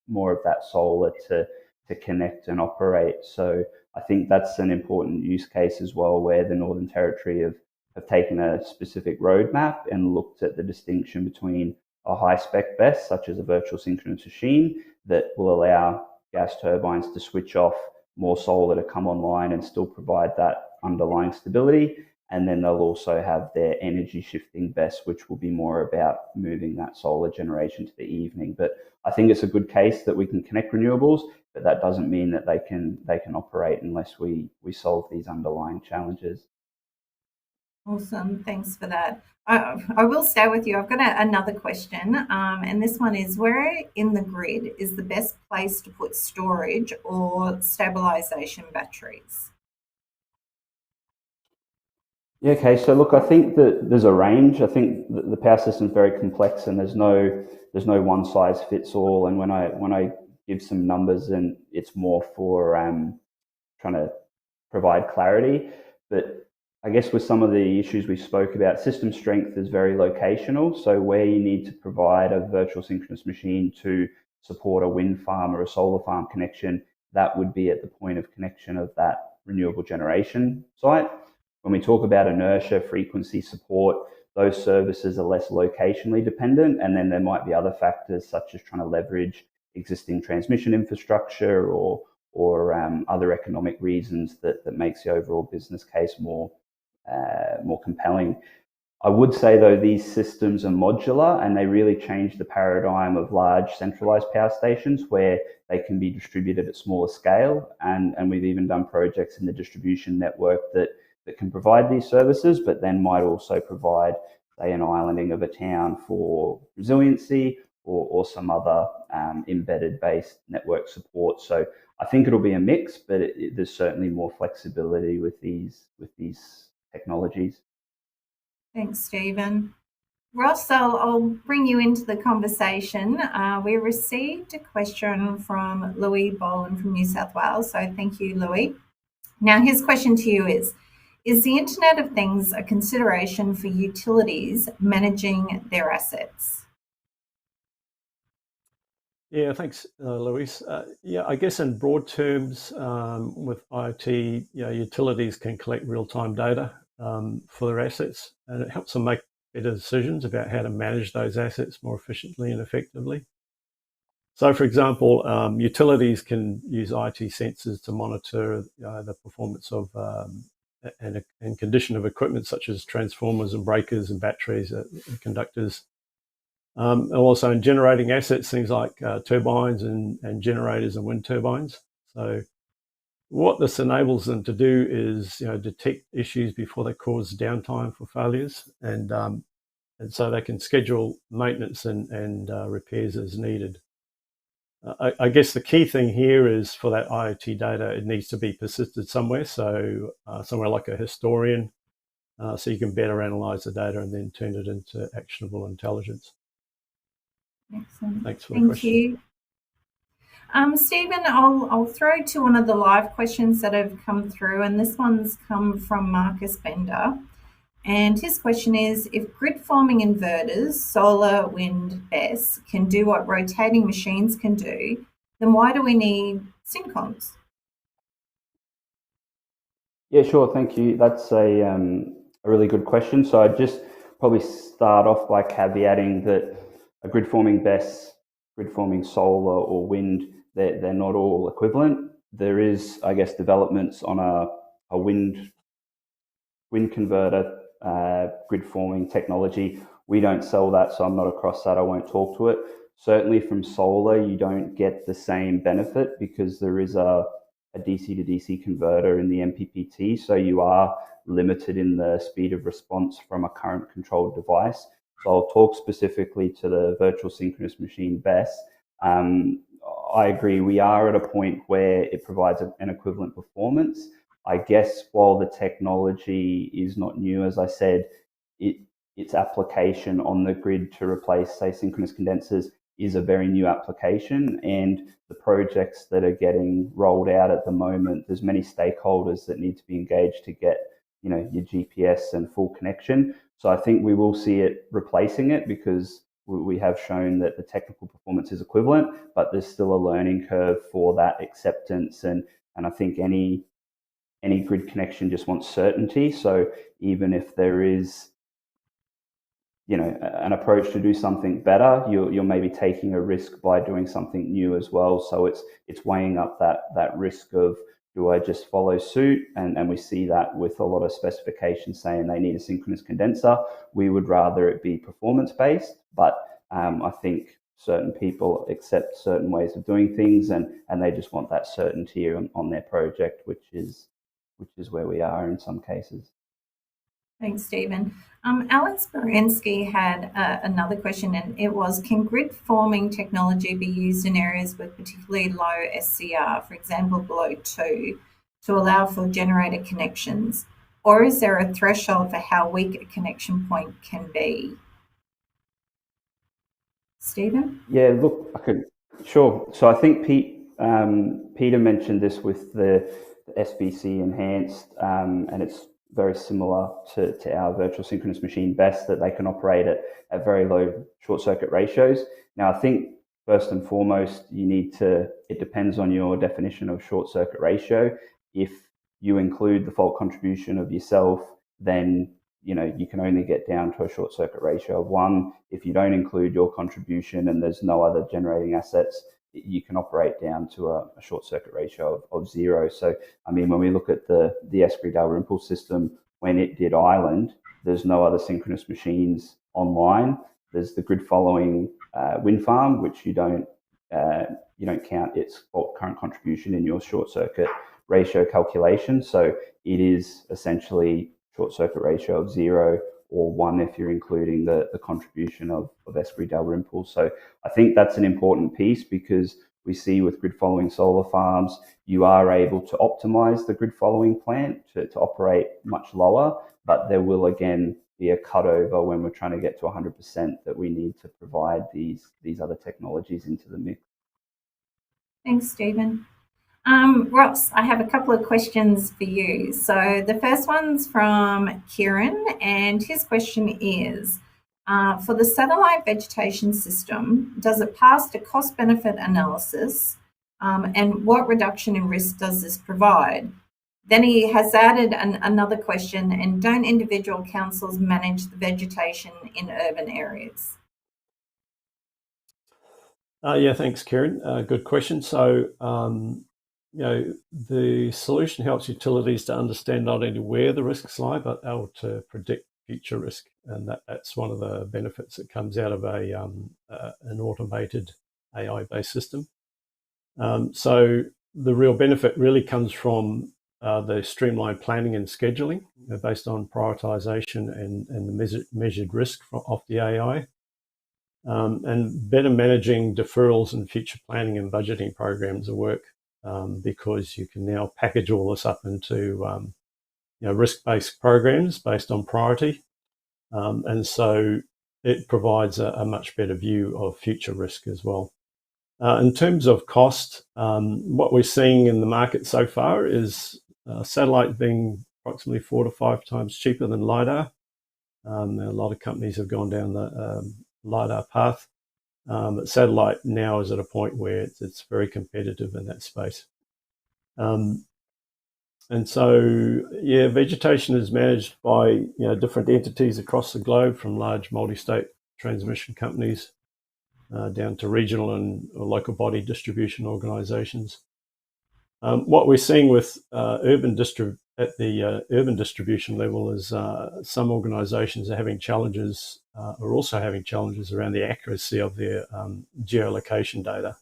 more of that solar to connect and operate. So I think that's an important use case as well, where the Northern Territory have taken a specific roadmap and looked at the distinction between a high spec BESS, such as a virtual synchronous machine, that will allow gas turbines to switch off, more solar to come online and still provide that underlying stability. And then they'll also have their energy shifting BESS, which will be more about moving that solar generation to the evening. But I think it's a good case that we can connect renewables, but that doesn't mean that they can operate unless we solve these underlying challenges. Awesome, thanks for that. I will stay with you. I've got another question, and this one is: where in the grid is the best place to put storage or stabilization batteries? Yeah, okay. So look, I think that there's a range. I think the power system is very complex, and there's no one size fits all. And when I give some numbers, and it's more for trying to provide clarity. But I guess with some of the issues we spoke about, system strength is very locational. So where you need to provide a virtual synchronous machine to support a wind farm or a solar farm connection, that would be at the point of connection of that renewable generation site. When we talk about inertia, frequency support, those services are less locationally dependent. And then there might be other factors such as trying to leverage existing transmission infrastructure or other economic reasons that makes the overall business case more compelling. I would say, though, these systems are modular, and they really change the paradigm of large centralized power stations where they can be distributed at smaller scale. And we've even done projects in the distribution network that can provide these services, but then might also provide, say, an islanding of a town for resiliency or some other embedded based network support. So I think it'll be a mix, but there's certainly more flexibility with these technologies. Thanks, Stephen. Ross, I'll bring you into the conversation. We received a question from Louis Boland from New South Wales, so thank you, Louis. Now, his question to you is the Internet of Things a consideration for utilities managing their assets? Yeah, thanks, Louise. Yeah, I guess in broad terms, with IoT, utilities can collect real-time data for their assets, and it helps them make better decisions about how to manage those assets more efficiently and effectively. So, for example, utilities can use IoT sensors to monitor the performance of and condition of equipment such as transformers and breakers and batteries and conductors. And also in generating assets, things like turbines and generators and wind turbines. So what this enables them to do is detect issues before they cause downtime for failures, and so they can schedule maintenance and repairs as needed. I guess the key thing here is for that IoT data, it needs to be persisted somewhere, so somewhere like a historian, so you can better analyze the data and then turn it into actionable intelligence. Excellent. Thanks for the question. Thank you. Stephen, I'll throw to one of the live questions that have come through, and this one's come from Marcus Bender. And his question is, if grid forming inverters, solar, wind, BESS, can do what rotating machines can do, then why do we need syncons? Yeah, sure. Thank you. That's a really good question. So I just probably start off by caveating that a grid forming BESS, grid forming solar or wind, they're not all equivalent. There is, I guess, developments on a wind converter grid forming technology. We don't sell that, so I'm not across that. I won't talk to it. Certainly from solar, you don't get the same benefit because there is a DC to DC converter in the MPPT, so you are limited in the speed of response from a current controlled device. So I'll talk specifically to the virtual synchronous machine BESS. I agree, we are at a point where it provides an equivalent performance. I guess while the technology is not new, as I said, its application on the grid to replace, say, synchronous condensers is a very new application. And the projects that are getting rolled out at the moment, there's many stakeholders that need to be engaged to get, your GPS and full connection. So I think we will see it replacing it because we have shown that the technical performance is equivalent, but there's still a learning curve for that acceptance. And I think any grid connection just wants certainty. So even if there is, an approach to do something better, you're maybe taking a risk by doing something new as well. So it's weighing up that risk of, do I just follow suit? And we see that with a lot of specifications saying they need a synchronous condenser. We would rather it be performance based, but I think certain people accept certain ways of doing things, and they just want that certainty on their project, which is where we are in some cases. Thanks, Stephen. Alex Berensky had another question, and it was, can grid forming technology be used in areas with particularly low SCR, for example, below 2, to allow for generator connections? Or is there a threshold for how weak a connection point can be? Stephen? Yeah, look, sure. So I think Peter mentioned this with the SBC enhanced, and it's very similar to our virtual synchronous machine BESS, that they can operate at very low short circuit ratios. Now, I think first and foremost, it depends on your definition of short circuit ratio. If you include the fault contribution of yourself, then you can only get down to a short circuit ratio of 1. If you don't include your contribution and there's no other generating assets, you can operate down to a short circuit ratio of 0. So, I mean, when we look at the Esprit Double Impulse system, when it did Island, there's no other synchronous machines online. There's the grid following wind farm, which you don't count its fault current contribution in your short circuit ratio calculation. So it is essentially short circuit ratio of 0 or 1 if you're including the contribution of Esprit Double Impulse. So I think that's an important piece, because we see with grid following solar farms, you are able to optimize the grid following plant to operate much lower, but there will again be a cutover when we're trying to get to 100% that we need to provide these other technologies into the mix. Thanks, Stephen. Ross, I have a couple of questions for you. So the first one's from Kieran, and his question is, for the satellite vegetation system, does it pass a cost-benefit analysis, and what reduction in risk does this provide? Then he has added another question, and don't individual councils manage the vegetation in urban areas? Yeah, thanks, Kieran. Good question. So, the solution helps utilities to understand not only where the risks lie, but able to predict future risk, and that's one of the benefits that comes out of an automated AI-based system. So the real benefit really comes from the streamlined planning and scheduling based on prioritization and the measured risk of the AI. And better managing deferrals and future planning and budgeting programs of work, because you can now package all this up into risk-based programs based on priority. And so it provides a much better view of future risk as well. In terms of cost, what we're seeing in the market so far is satellite being approximately 4 to 5 times cheaper than LiDAR. A lot of companies have gone down the LiDAR path, but satellite now is at a point where it's very competitive in that space. And so, yeah, vegetation is managed by different entities across the globe, from large multi-state transmission companies down to regional and local body distribution organisations. What we're seeing with at the urban distribution level is some organisations are having challenges, are also having challenges around the accuracy of their geolocation data,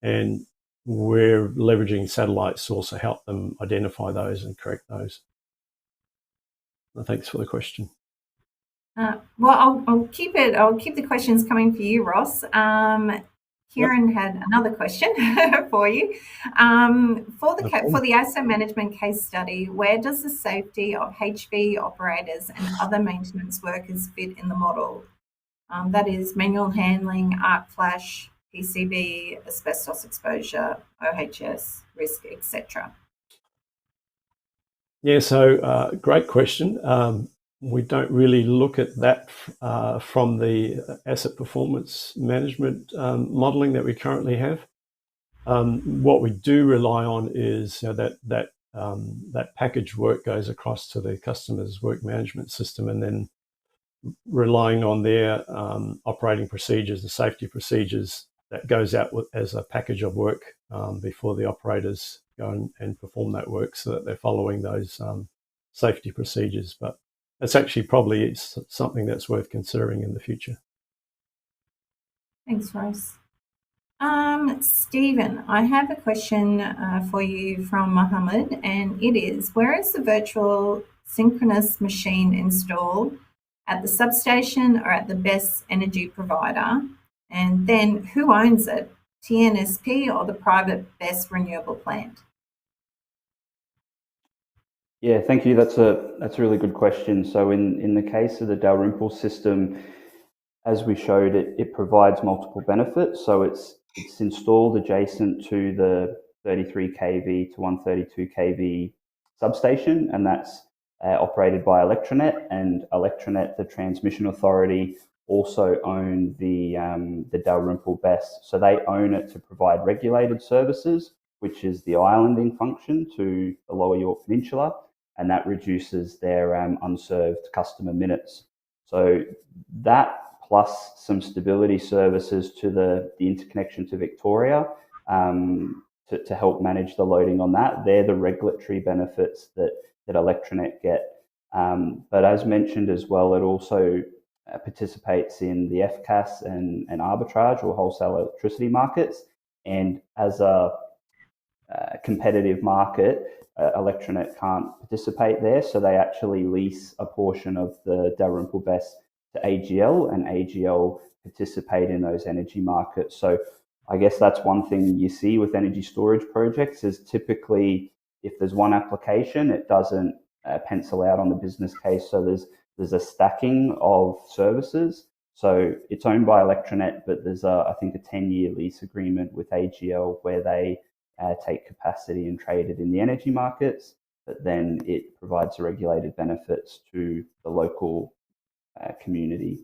and we're leveraging satellites to also help them identify those and correct those. Thanks for the question. Well, I'll keep the questions coming for you, Ross. Kieran had another question for you. For the asset management case study, where does the safety of HV operators and other maintenance workers fit in the model? That is manual handling, arc flash, PCB, asbestos exposure, OHS risk, etc. Yeah, so great question. We don't really look at that from the asset performance management modelling that we currently have. What we do rely on is that package work goes across to the customer's work management system, and then relying on their operating procedures, the safety procedures, that goes out as a package of work before the operators go and perform that work, so that they're following those safety procedures. But it's actually probably something that's worth considering in the future. Thanks, Ross. Stephen, I have a question for you from Mohammed, and it is, where is the virtual synchronous machine installed? At the substation or at the BESS energy provider? And then who owns it, TNSP or the private BESS renewable plant? Yeah, thank you. That's a really good question. So in the case of the Dalrymple system, as we showed, it provides multiple benefits. So it's installed adjacent to the 33 kV to 132 kV substation, and that's operated by Electronet. And Electronet, the transmission authority, also own the Dalrymple BESS. So they own it to provide regulated services, which is the islanding function to the Lower York Peninsula, and that reduces their unserved customer minutes. So that, plus some stability services to the interconnection to Victoria to help manage the loading on that. They're the regulatory benefits that Electronet get. But as mentioned as well, it also participates in the FCAS and arbitrage, or wholesale electricity markets. And as a competitive market, Electronet can't participate there, so they actually lease a portion of the Dalrymple BESS to AGL, and AGL participate in those energy markets. So I guess that's one thing you see with energy storage projects, is typically if there's one application, it doesn't pencil out on the business case. So there's a stacking of services. So it's owned by Electronet, but there's I think a 10-year lease agreement with AGL where they take capacity and trade it in the energy markets, but then it provides the regulated benefits to the local community.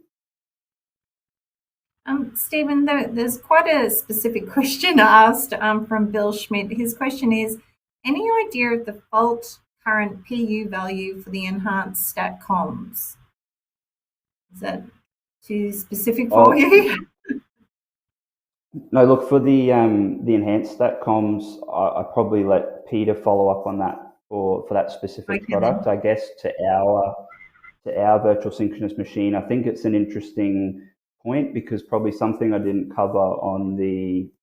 Stephen, there's quite a specific question asked from Bill Schmidt. His question is, any idea of the fault current PU value for the enhanced StatComs? Is that too specific for you? No, look, for the enhanced StatComs, I probably let Peter follow up on that for that specific product. I guess to our virtual synchronous machine, I think it's an interesting point, because probably something I didn't cover on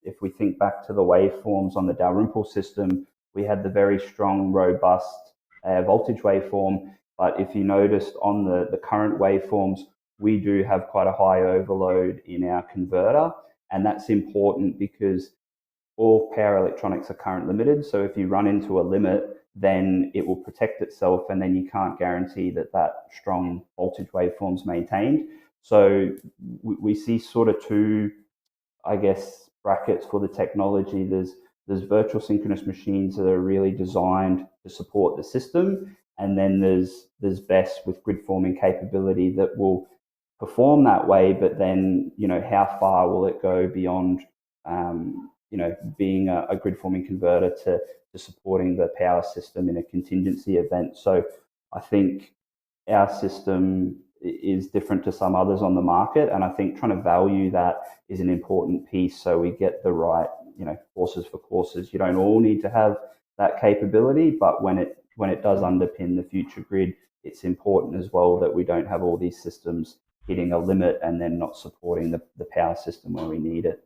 if we think back to the waveforms on the Dalrymple system, we had the very strong, robust voltage waveform. But if you noticed on the current waveforms, we do have quite a high overload in our converter. And that's important because all power electronics are current limited. So if you run into a limit, then it will protect itself, and then you can't guarantee that strong voltage waveform's maintained. So we see sort of two, I guess, brackets for the technology. There's virtual synchronous machines that are really designed to support the system, and then there's BESS with grid forming capability that will perform that way, but then how far will it go beyond being a grid forming converter to supporting the power system in a contingency event. So I think our system is different to some others on the market, and I think trying to value that is an important piece so we get the right, horses for courses. You don't all need to have that capability, but when it does underpin the future grid, it's important as well that we don't have all these systems hitting a limit and then not supporting the power system where we need it.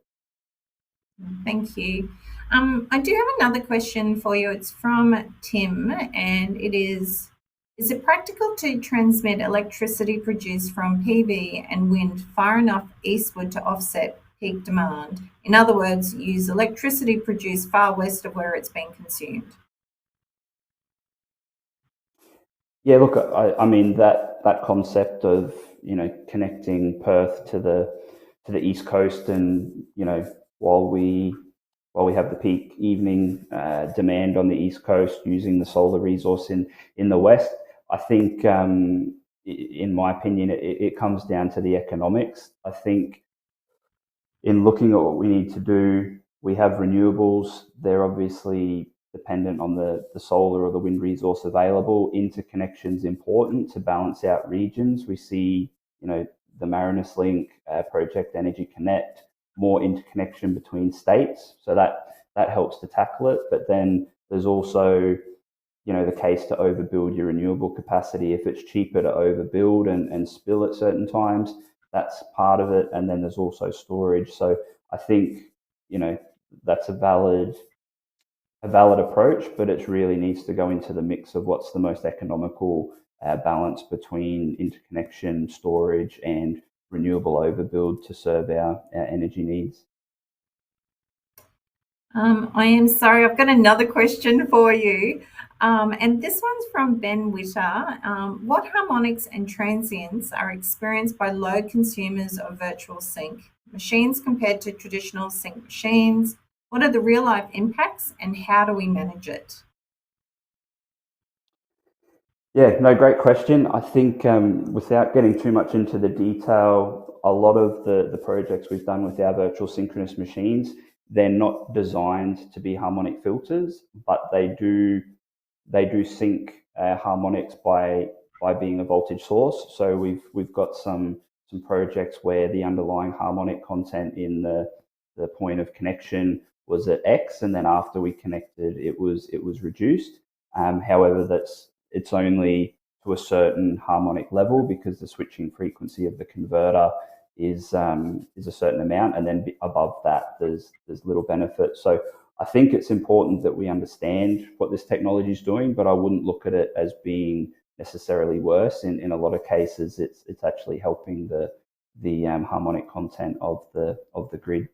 Thank you. I do have another question for you. It's from Tim, and it is it practical to transmit electricity produced from PV and wind far enough eastward to offset peak demand? In other words, use electricity produced far west of where it's being consumed. Yeah, look, I mean that concept of connecting Perth to the east coast, and while we have the peak evening demand on the east coast, using the solar resource in the west, I think, in my opinion, it comes down to the economics. I think in looking at what we need to do, we have renewables. They're obviously dependent on the solar or the wind resource available. Interconnection is important to balance out regions. We see, the Marinus Link project, Energy Connect, more interconnection between states. So that helps to tackle it. But then there's also, the case to overbuild your renewable capacity. If it's cheaper to overbuild and spill at certain times, that's part of it. And then there's also storage. So I think, that's a valid approach, but it really needs to go into the mix of what's the most economical balance between interconnection, storage, and renewable overbuild to serve our energy needs. I am sorry, I've got another question for you. And this one's from Ben Witter. What harmonics and transients are experienced by low consumers of virtual sync machines compared to traditional sync machines? What are the real life impacts and how do we manage it? Yeah, no, great question. I think without getting too much into the detail, a lot of the projects we've done with our virtual synchronous machines, they're not designed to be harmonic filters, but they do sync harmonics by being a voltage source. So we've got some projects where the underlying harmonic content in the point of connection was at X, and then after we connected, it was reduced. However, it's only to a certain harmonic level because the switching frequency of the converter is a certain amount, and then above that, there's little benefit. So I think it's important that we understand what this technology is doing, but I wouldn't look at it as being necessarily worse. In a lot of cases, it's actually helping the harmonic content of the grid.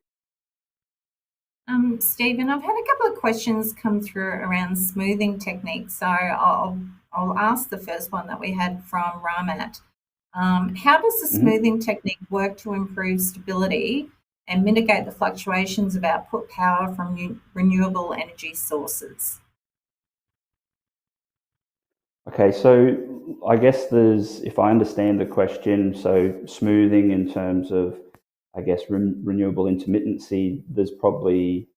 Stephen, I've had a couple of questions come through around smoothing techniques. So I'll ask the first one that we had from Ramat. How does the smoothing technique work to improve stability and mitigate the fluctuations of output power from renewable energy sources? Okay, so I guess if I understand the question, so smoothing in terms of, I guess, renewable intermittency, there's probably,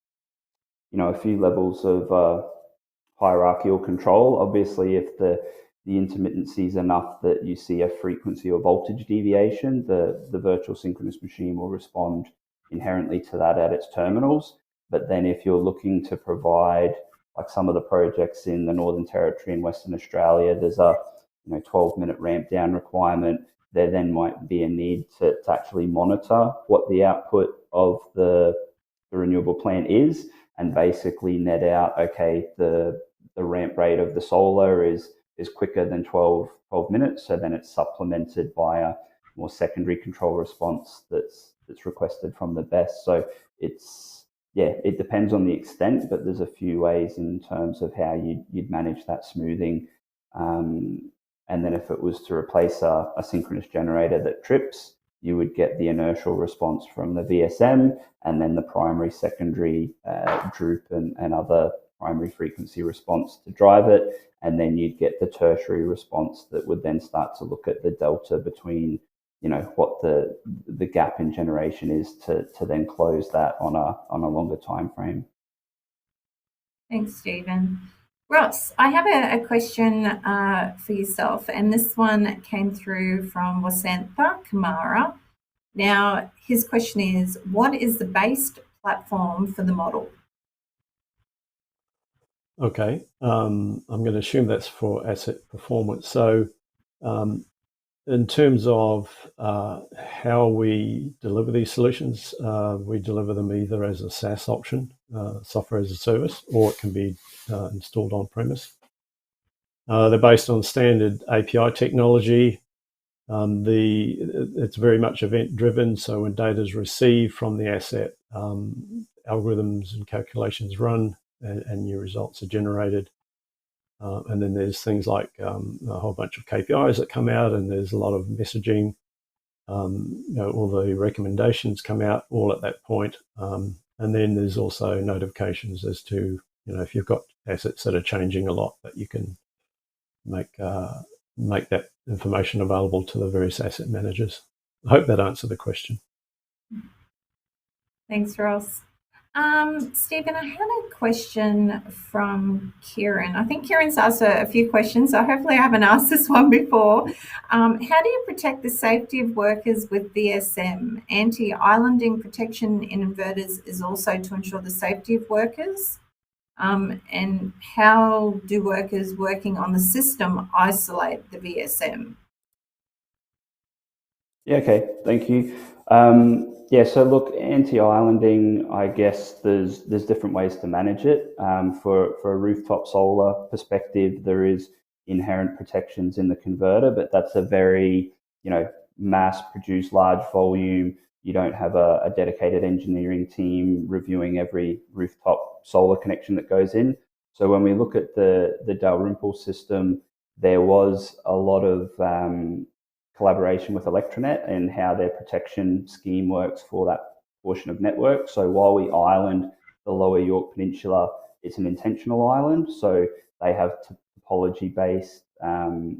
a few levels of hierarchical control. Obviously, if the intermittency is enough that you see a frequency or voltage deviation, the virtual synchronous machine will respond inherently to that at its terminals. But then if you're looking to provide, like some of the projects in the Northern Territory and Western Australia, there's a 12-minute ramp down requirement. There then might be a need to actually monitor what the output of the renewable plant is, and basically net out, okay, the ramp rate of the solar is quicker than 12 minutes. So then it's supplemented by a more secondary control response that's requested from the BESS. So it depends on the extent, but there's a few ways in terms of how you'd manage that smoothing. And then if it was to replace a synchronous generator that trips, you would get the inertial response from the VSM, and then the primary, secondary droop and other primary frequency response to drive it. And then you'd get the tertiary response that would then start to look at the delta between what the gap in generation is to then close that on a longer time frame. Thanks, Stephen. Ross, I have a question for yourself, and this one came through from Wasantha Kamara. Now, his question is, what is the base platform for the model? Okay, I'm going to assume that's for asset performance. So in terms of how we deliver these solutions, we deliver them either as a SaaS option, software as a service, or it can be installed on premise. They're based on standard API technology. It's very much event driven. So when data is received from the asset, algorithms and calculations run, and new results are generated. And then there's things like a whole bunch of KPIs that come out, and there's a lot of messaging. All the recommendations come out all at that point. And then there's also notifications as to, if you've got assets that are changing a lot, that you can make that information available to the various asset managers. I hope that answered the question. Thanks, Ross. Stephen, I had a question from Kieran. I think Kieran's asked a few questions, so hopefully I haven't asked this one before. How do you protect the safety of workers with VSM? Anti-islanding protection in inverters is also to ensure the safety of workers. And how do workers working on the system isolate the VSM? Yeah, okay, thank you. So look, anti-islanding, I guess there's different ways to manage it. For a rooftop solar perspective, there is inherent protections in the converter, but that's a very, mass-produced large volume. You don't have a dedicated engineering team reviewing every rooftop solar connection that goes in. So when we look at the Dalrymple system, there was a lot of collaboration with Electronet and how their protection scheme works for that portion of network. So while we island the lower York Peninsula, it's an intentional island. So they have topology-based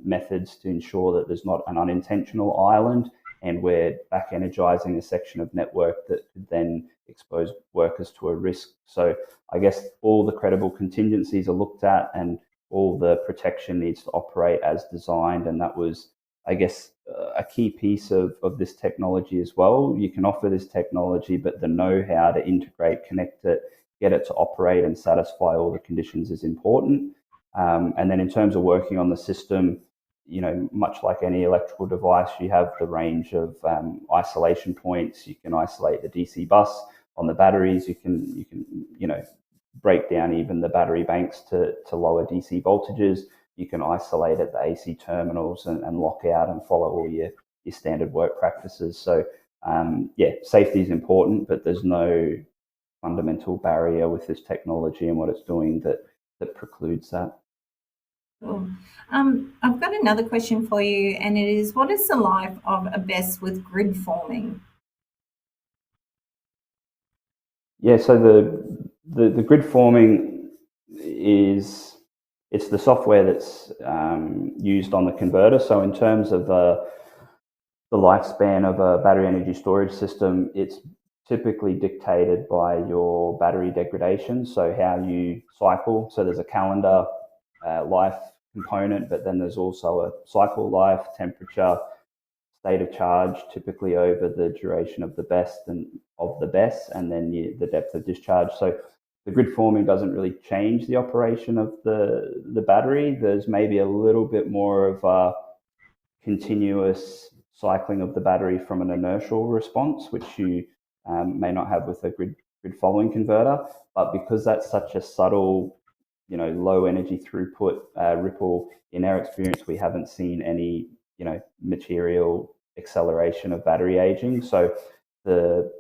methods to ensure that there's not an unintentional island, and we're back energizing a section of network that could then expose workers to a risk. So I guess all the credible contingencies are looked at, and all the protection needs to operate as designed. And that was, I guess, a key piece of this technology as well. You can offer this technology, but the know-how to integrate, connect it, get it to operate and satisfy all the conditions is important. And then in terms of working on the system, much like any electrical device, you have the range of isolation points. You can isolate the DC bus on the batteries. You can break down even the battery banks to lower DC voltages. You can isolate at the AC terminals and lock out and follow all your standard work practices. So safety is important, but there's no fundamental barrier with this technology and what it's doing that precludes that. Cool. I've got another question for you, and it is, what is the life of a BESS with grid forming? Yeah, so the grid forming it's the software that's used on the converter. So in terms of the lifespan of a battery energy storage system, it's typically dictated by your battery degradation, so how you cycle. So there's a calendar life component, but then there's also a cycle life, temperature, state of charge, typically over the duration of the BESS and then the depth of discharge. So the grid forming doesn't really change the operation of the battery. There's maybe a little bit more of a continuous cycling of the battery from an inertial response, which you may not have with a grid following converter. But because that's such a subtle, low energy throughput ripple, in our experience, we haven't seen any, material acceleration of battery aging. So the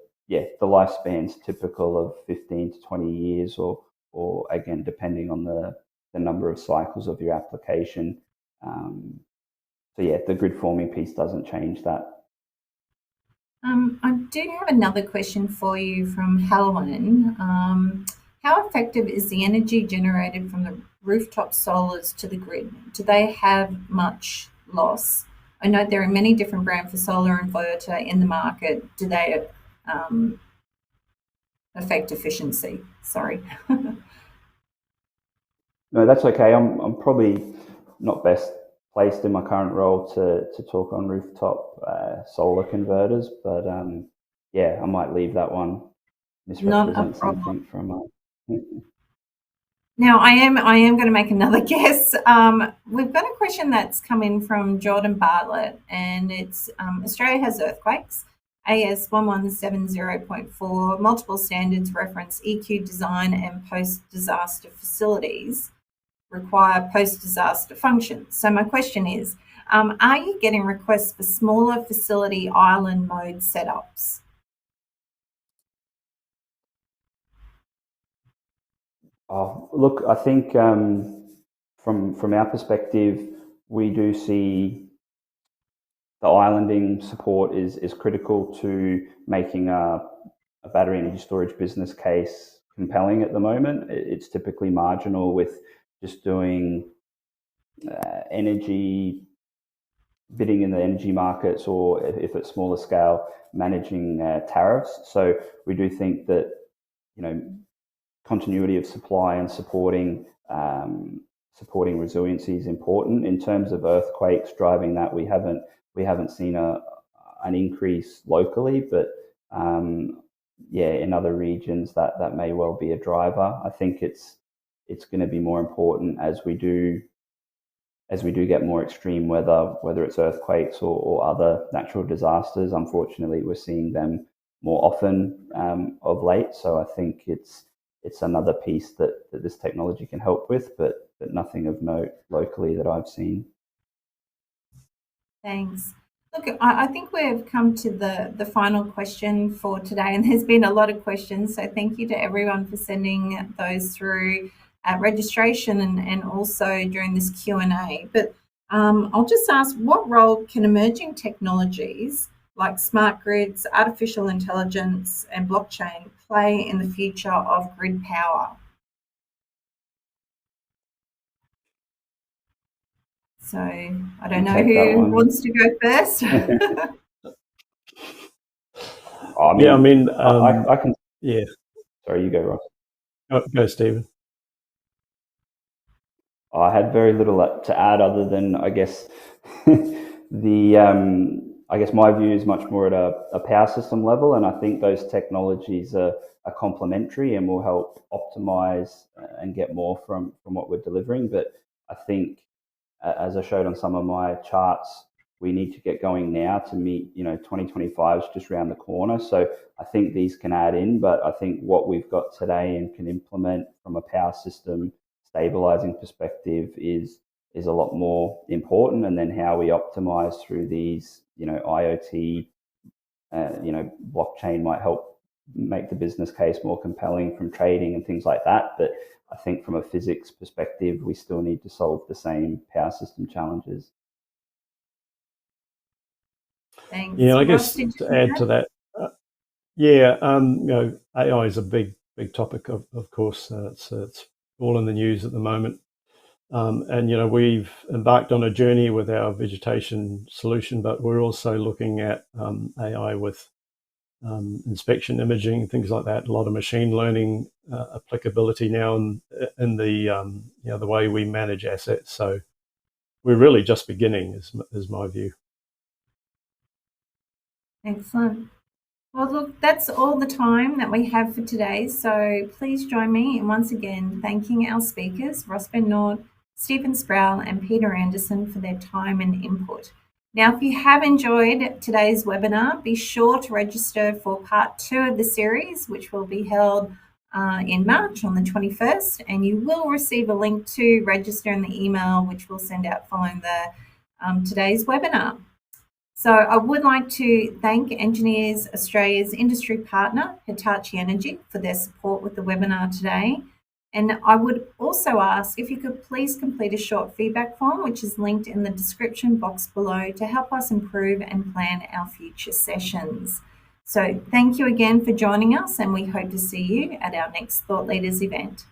lifespan's typical of 15 to 20 years, or again, depending on the number of cycles of your application. The grid forming piece doesn't change that. I do have another question for you from Halloween. How effective is the energy generated from the rooftop solars to the grid? Do they have much loss? I know there are many different brands for solar inverter in the market. Do they affect efficiency? Sorry. No, that's okay. I'm probably not best placed in my current role to talk on rooftop solar converters, but yeah, I might leave that one, Not a misrepresent problem. something from. Now, I am going to make another guess. We've got a question that's come in from Jordan Bartlett, and it's Australia has earthquakes. AS 1170.4 multiple standards reference EQ design and post-disaster facilities require post-disaster functions. So my question is, are you getting requests for smaller facility island mode setups? Oh, look, I think from our perspective, we do see the islanding support is critical to making a battery energy storage business case compelling at the moment. It's typically marginal with just doing energy bidding in the energy markets, or if it's smaller scale, managing tariffs. So we do think that, you know, continuity of supply and supporting resiliency is important. In terms of earthquakes driving that, we haven't seen an increase locally, but yeah, in other regions that may well be a driver. I think it's going to be more important as we do get more extreme weather, whether it's earthquakes or other natural disasters. Unfortunately, we're seeing them more often of late. So I think it's another piece that this technology can help with, but nothing of note locally that I've seen. Thanks. Look, I think we've come to the final question for today, and there's been a lot of questions. So thank you to everyone for sending those through at registration and also during this Q&A. But I'll just ask, what role can emerging technologies like smart grids, artificial intelligence, and blockchain play in the future of grid power? So I don't know who wants to go first. Yeah, I mean, I can. Yeah. Sorry, you go, Ross. Go, Stephen. I had very little to add other than, I guess, I guess my view is much more at a power system level, and I think those technologies are complementary and will help optimize and get more from what we're delivering. But I think, as I showed on some of my charts, we need to get going now to meet, 2025 is just around the corner. So I think these can add in, but I think what we've got today and can implement from a power system stabilizing perspective is a lot more important. And then how we optimize through these, IoT, blockchain might help make the business case more compelling from trading and things like that. But I think from a physics perspective, we still need to solve the same power system challenges. Thanks. Yeah, I guess to add to that, AI is a big topic, of course. It's all in the news at the moment. And we've embarked on a journey with our vegetation solution, but we're also looking at AI with inspection, imaging, things like that. A lot of machine learning applicability now in the the way we manage assets. So we're really just beginning, is my view. Excellent. Well, look, that's all the time that we have for today. So please join me in once again thanking our speakers, Ross Ben Nord, Stephen Sproul, and Peter Anderson for their time and input. Now, if you have enjoyed today's webinar, be sure to register for part 2 of the series, which will be held in March on the 21st, and you will receive a link to register in the email, which we'll send out following the today's webinar. So I would like to thank Engineers Australia's industry partner, Hitachi Energy, for their support with the webinar today. And I would also ask if you could please complete a short feedback form, which is linked in the description box below, to help us improve and plan our future sessions. So thank you again for joining us, and we hope to see you at our next Thought Leaders event.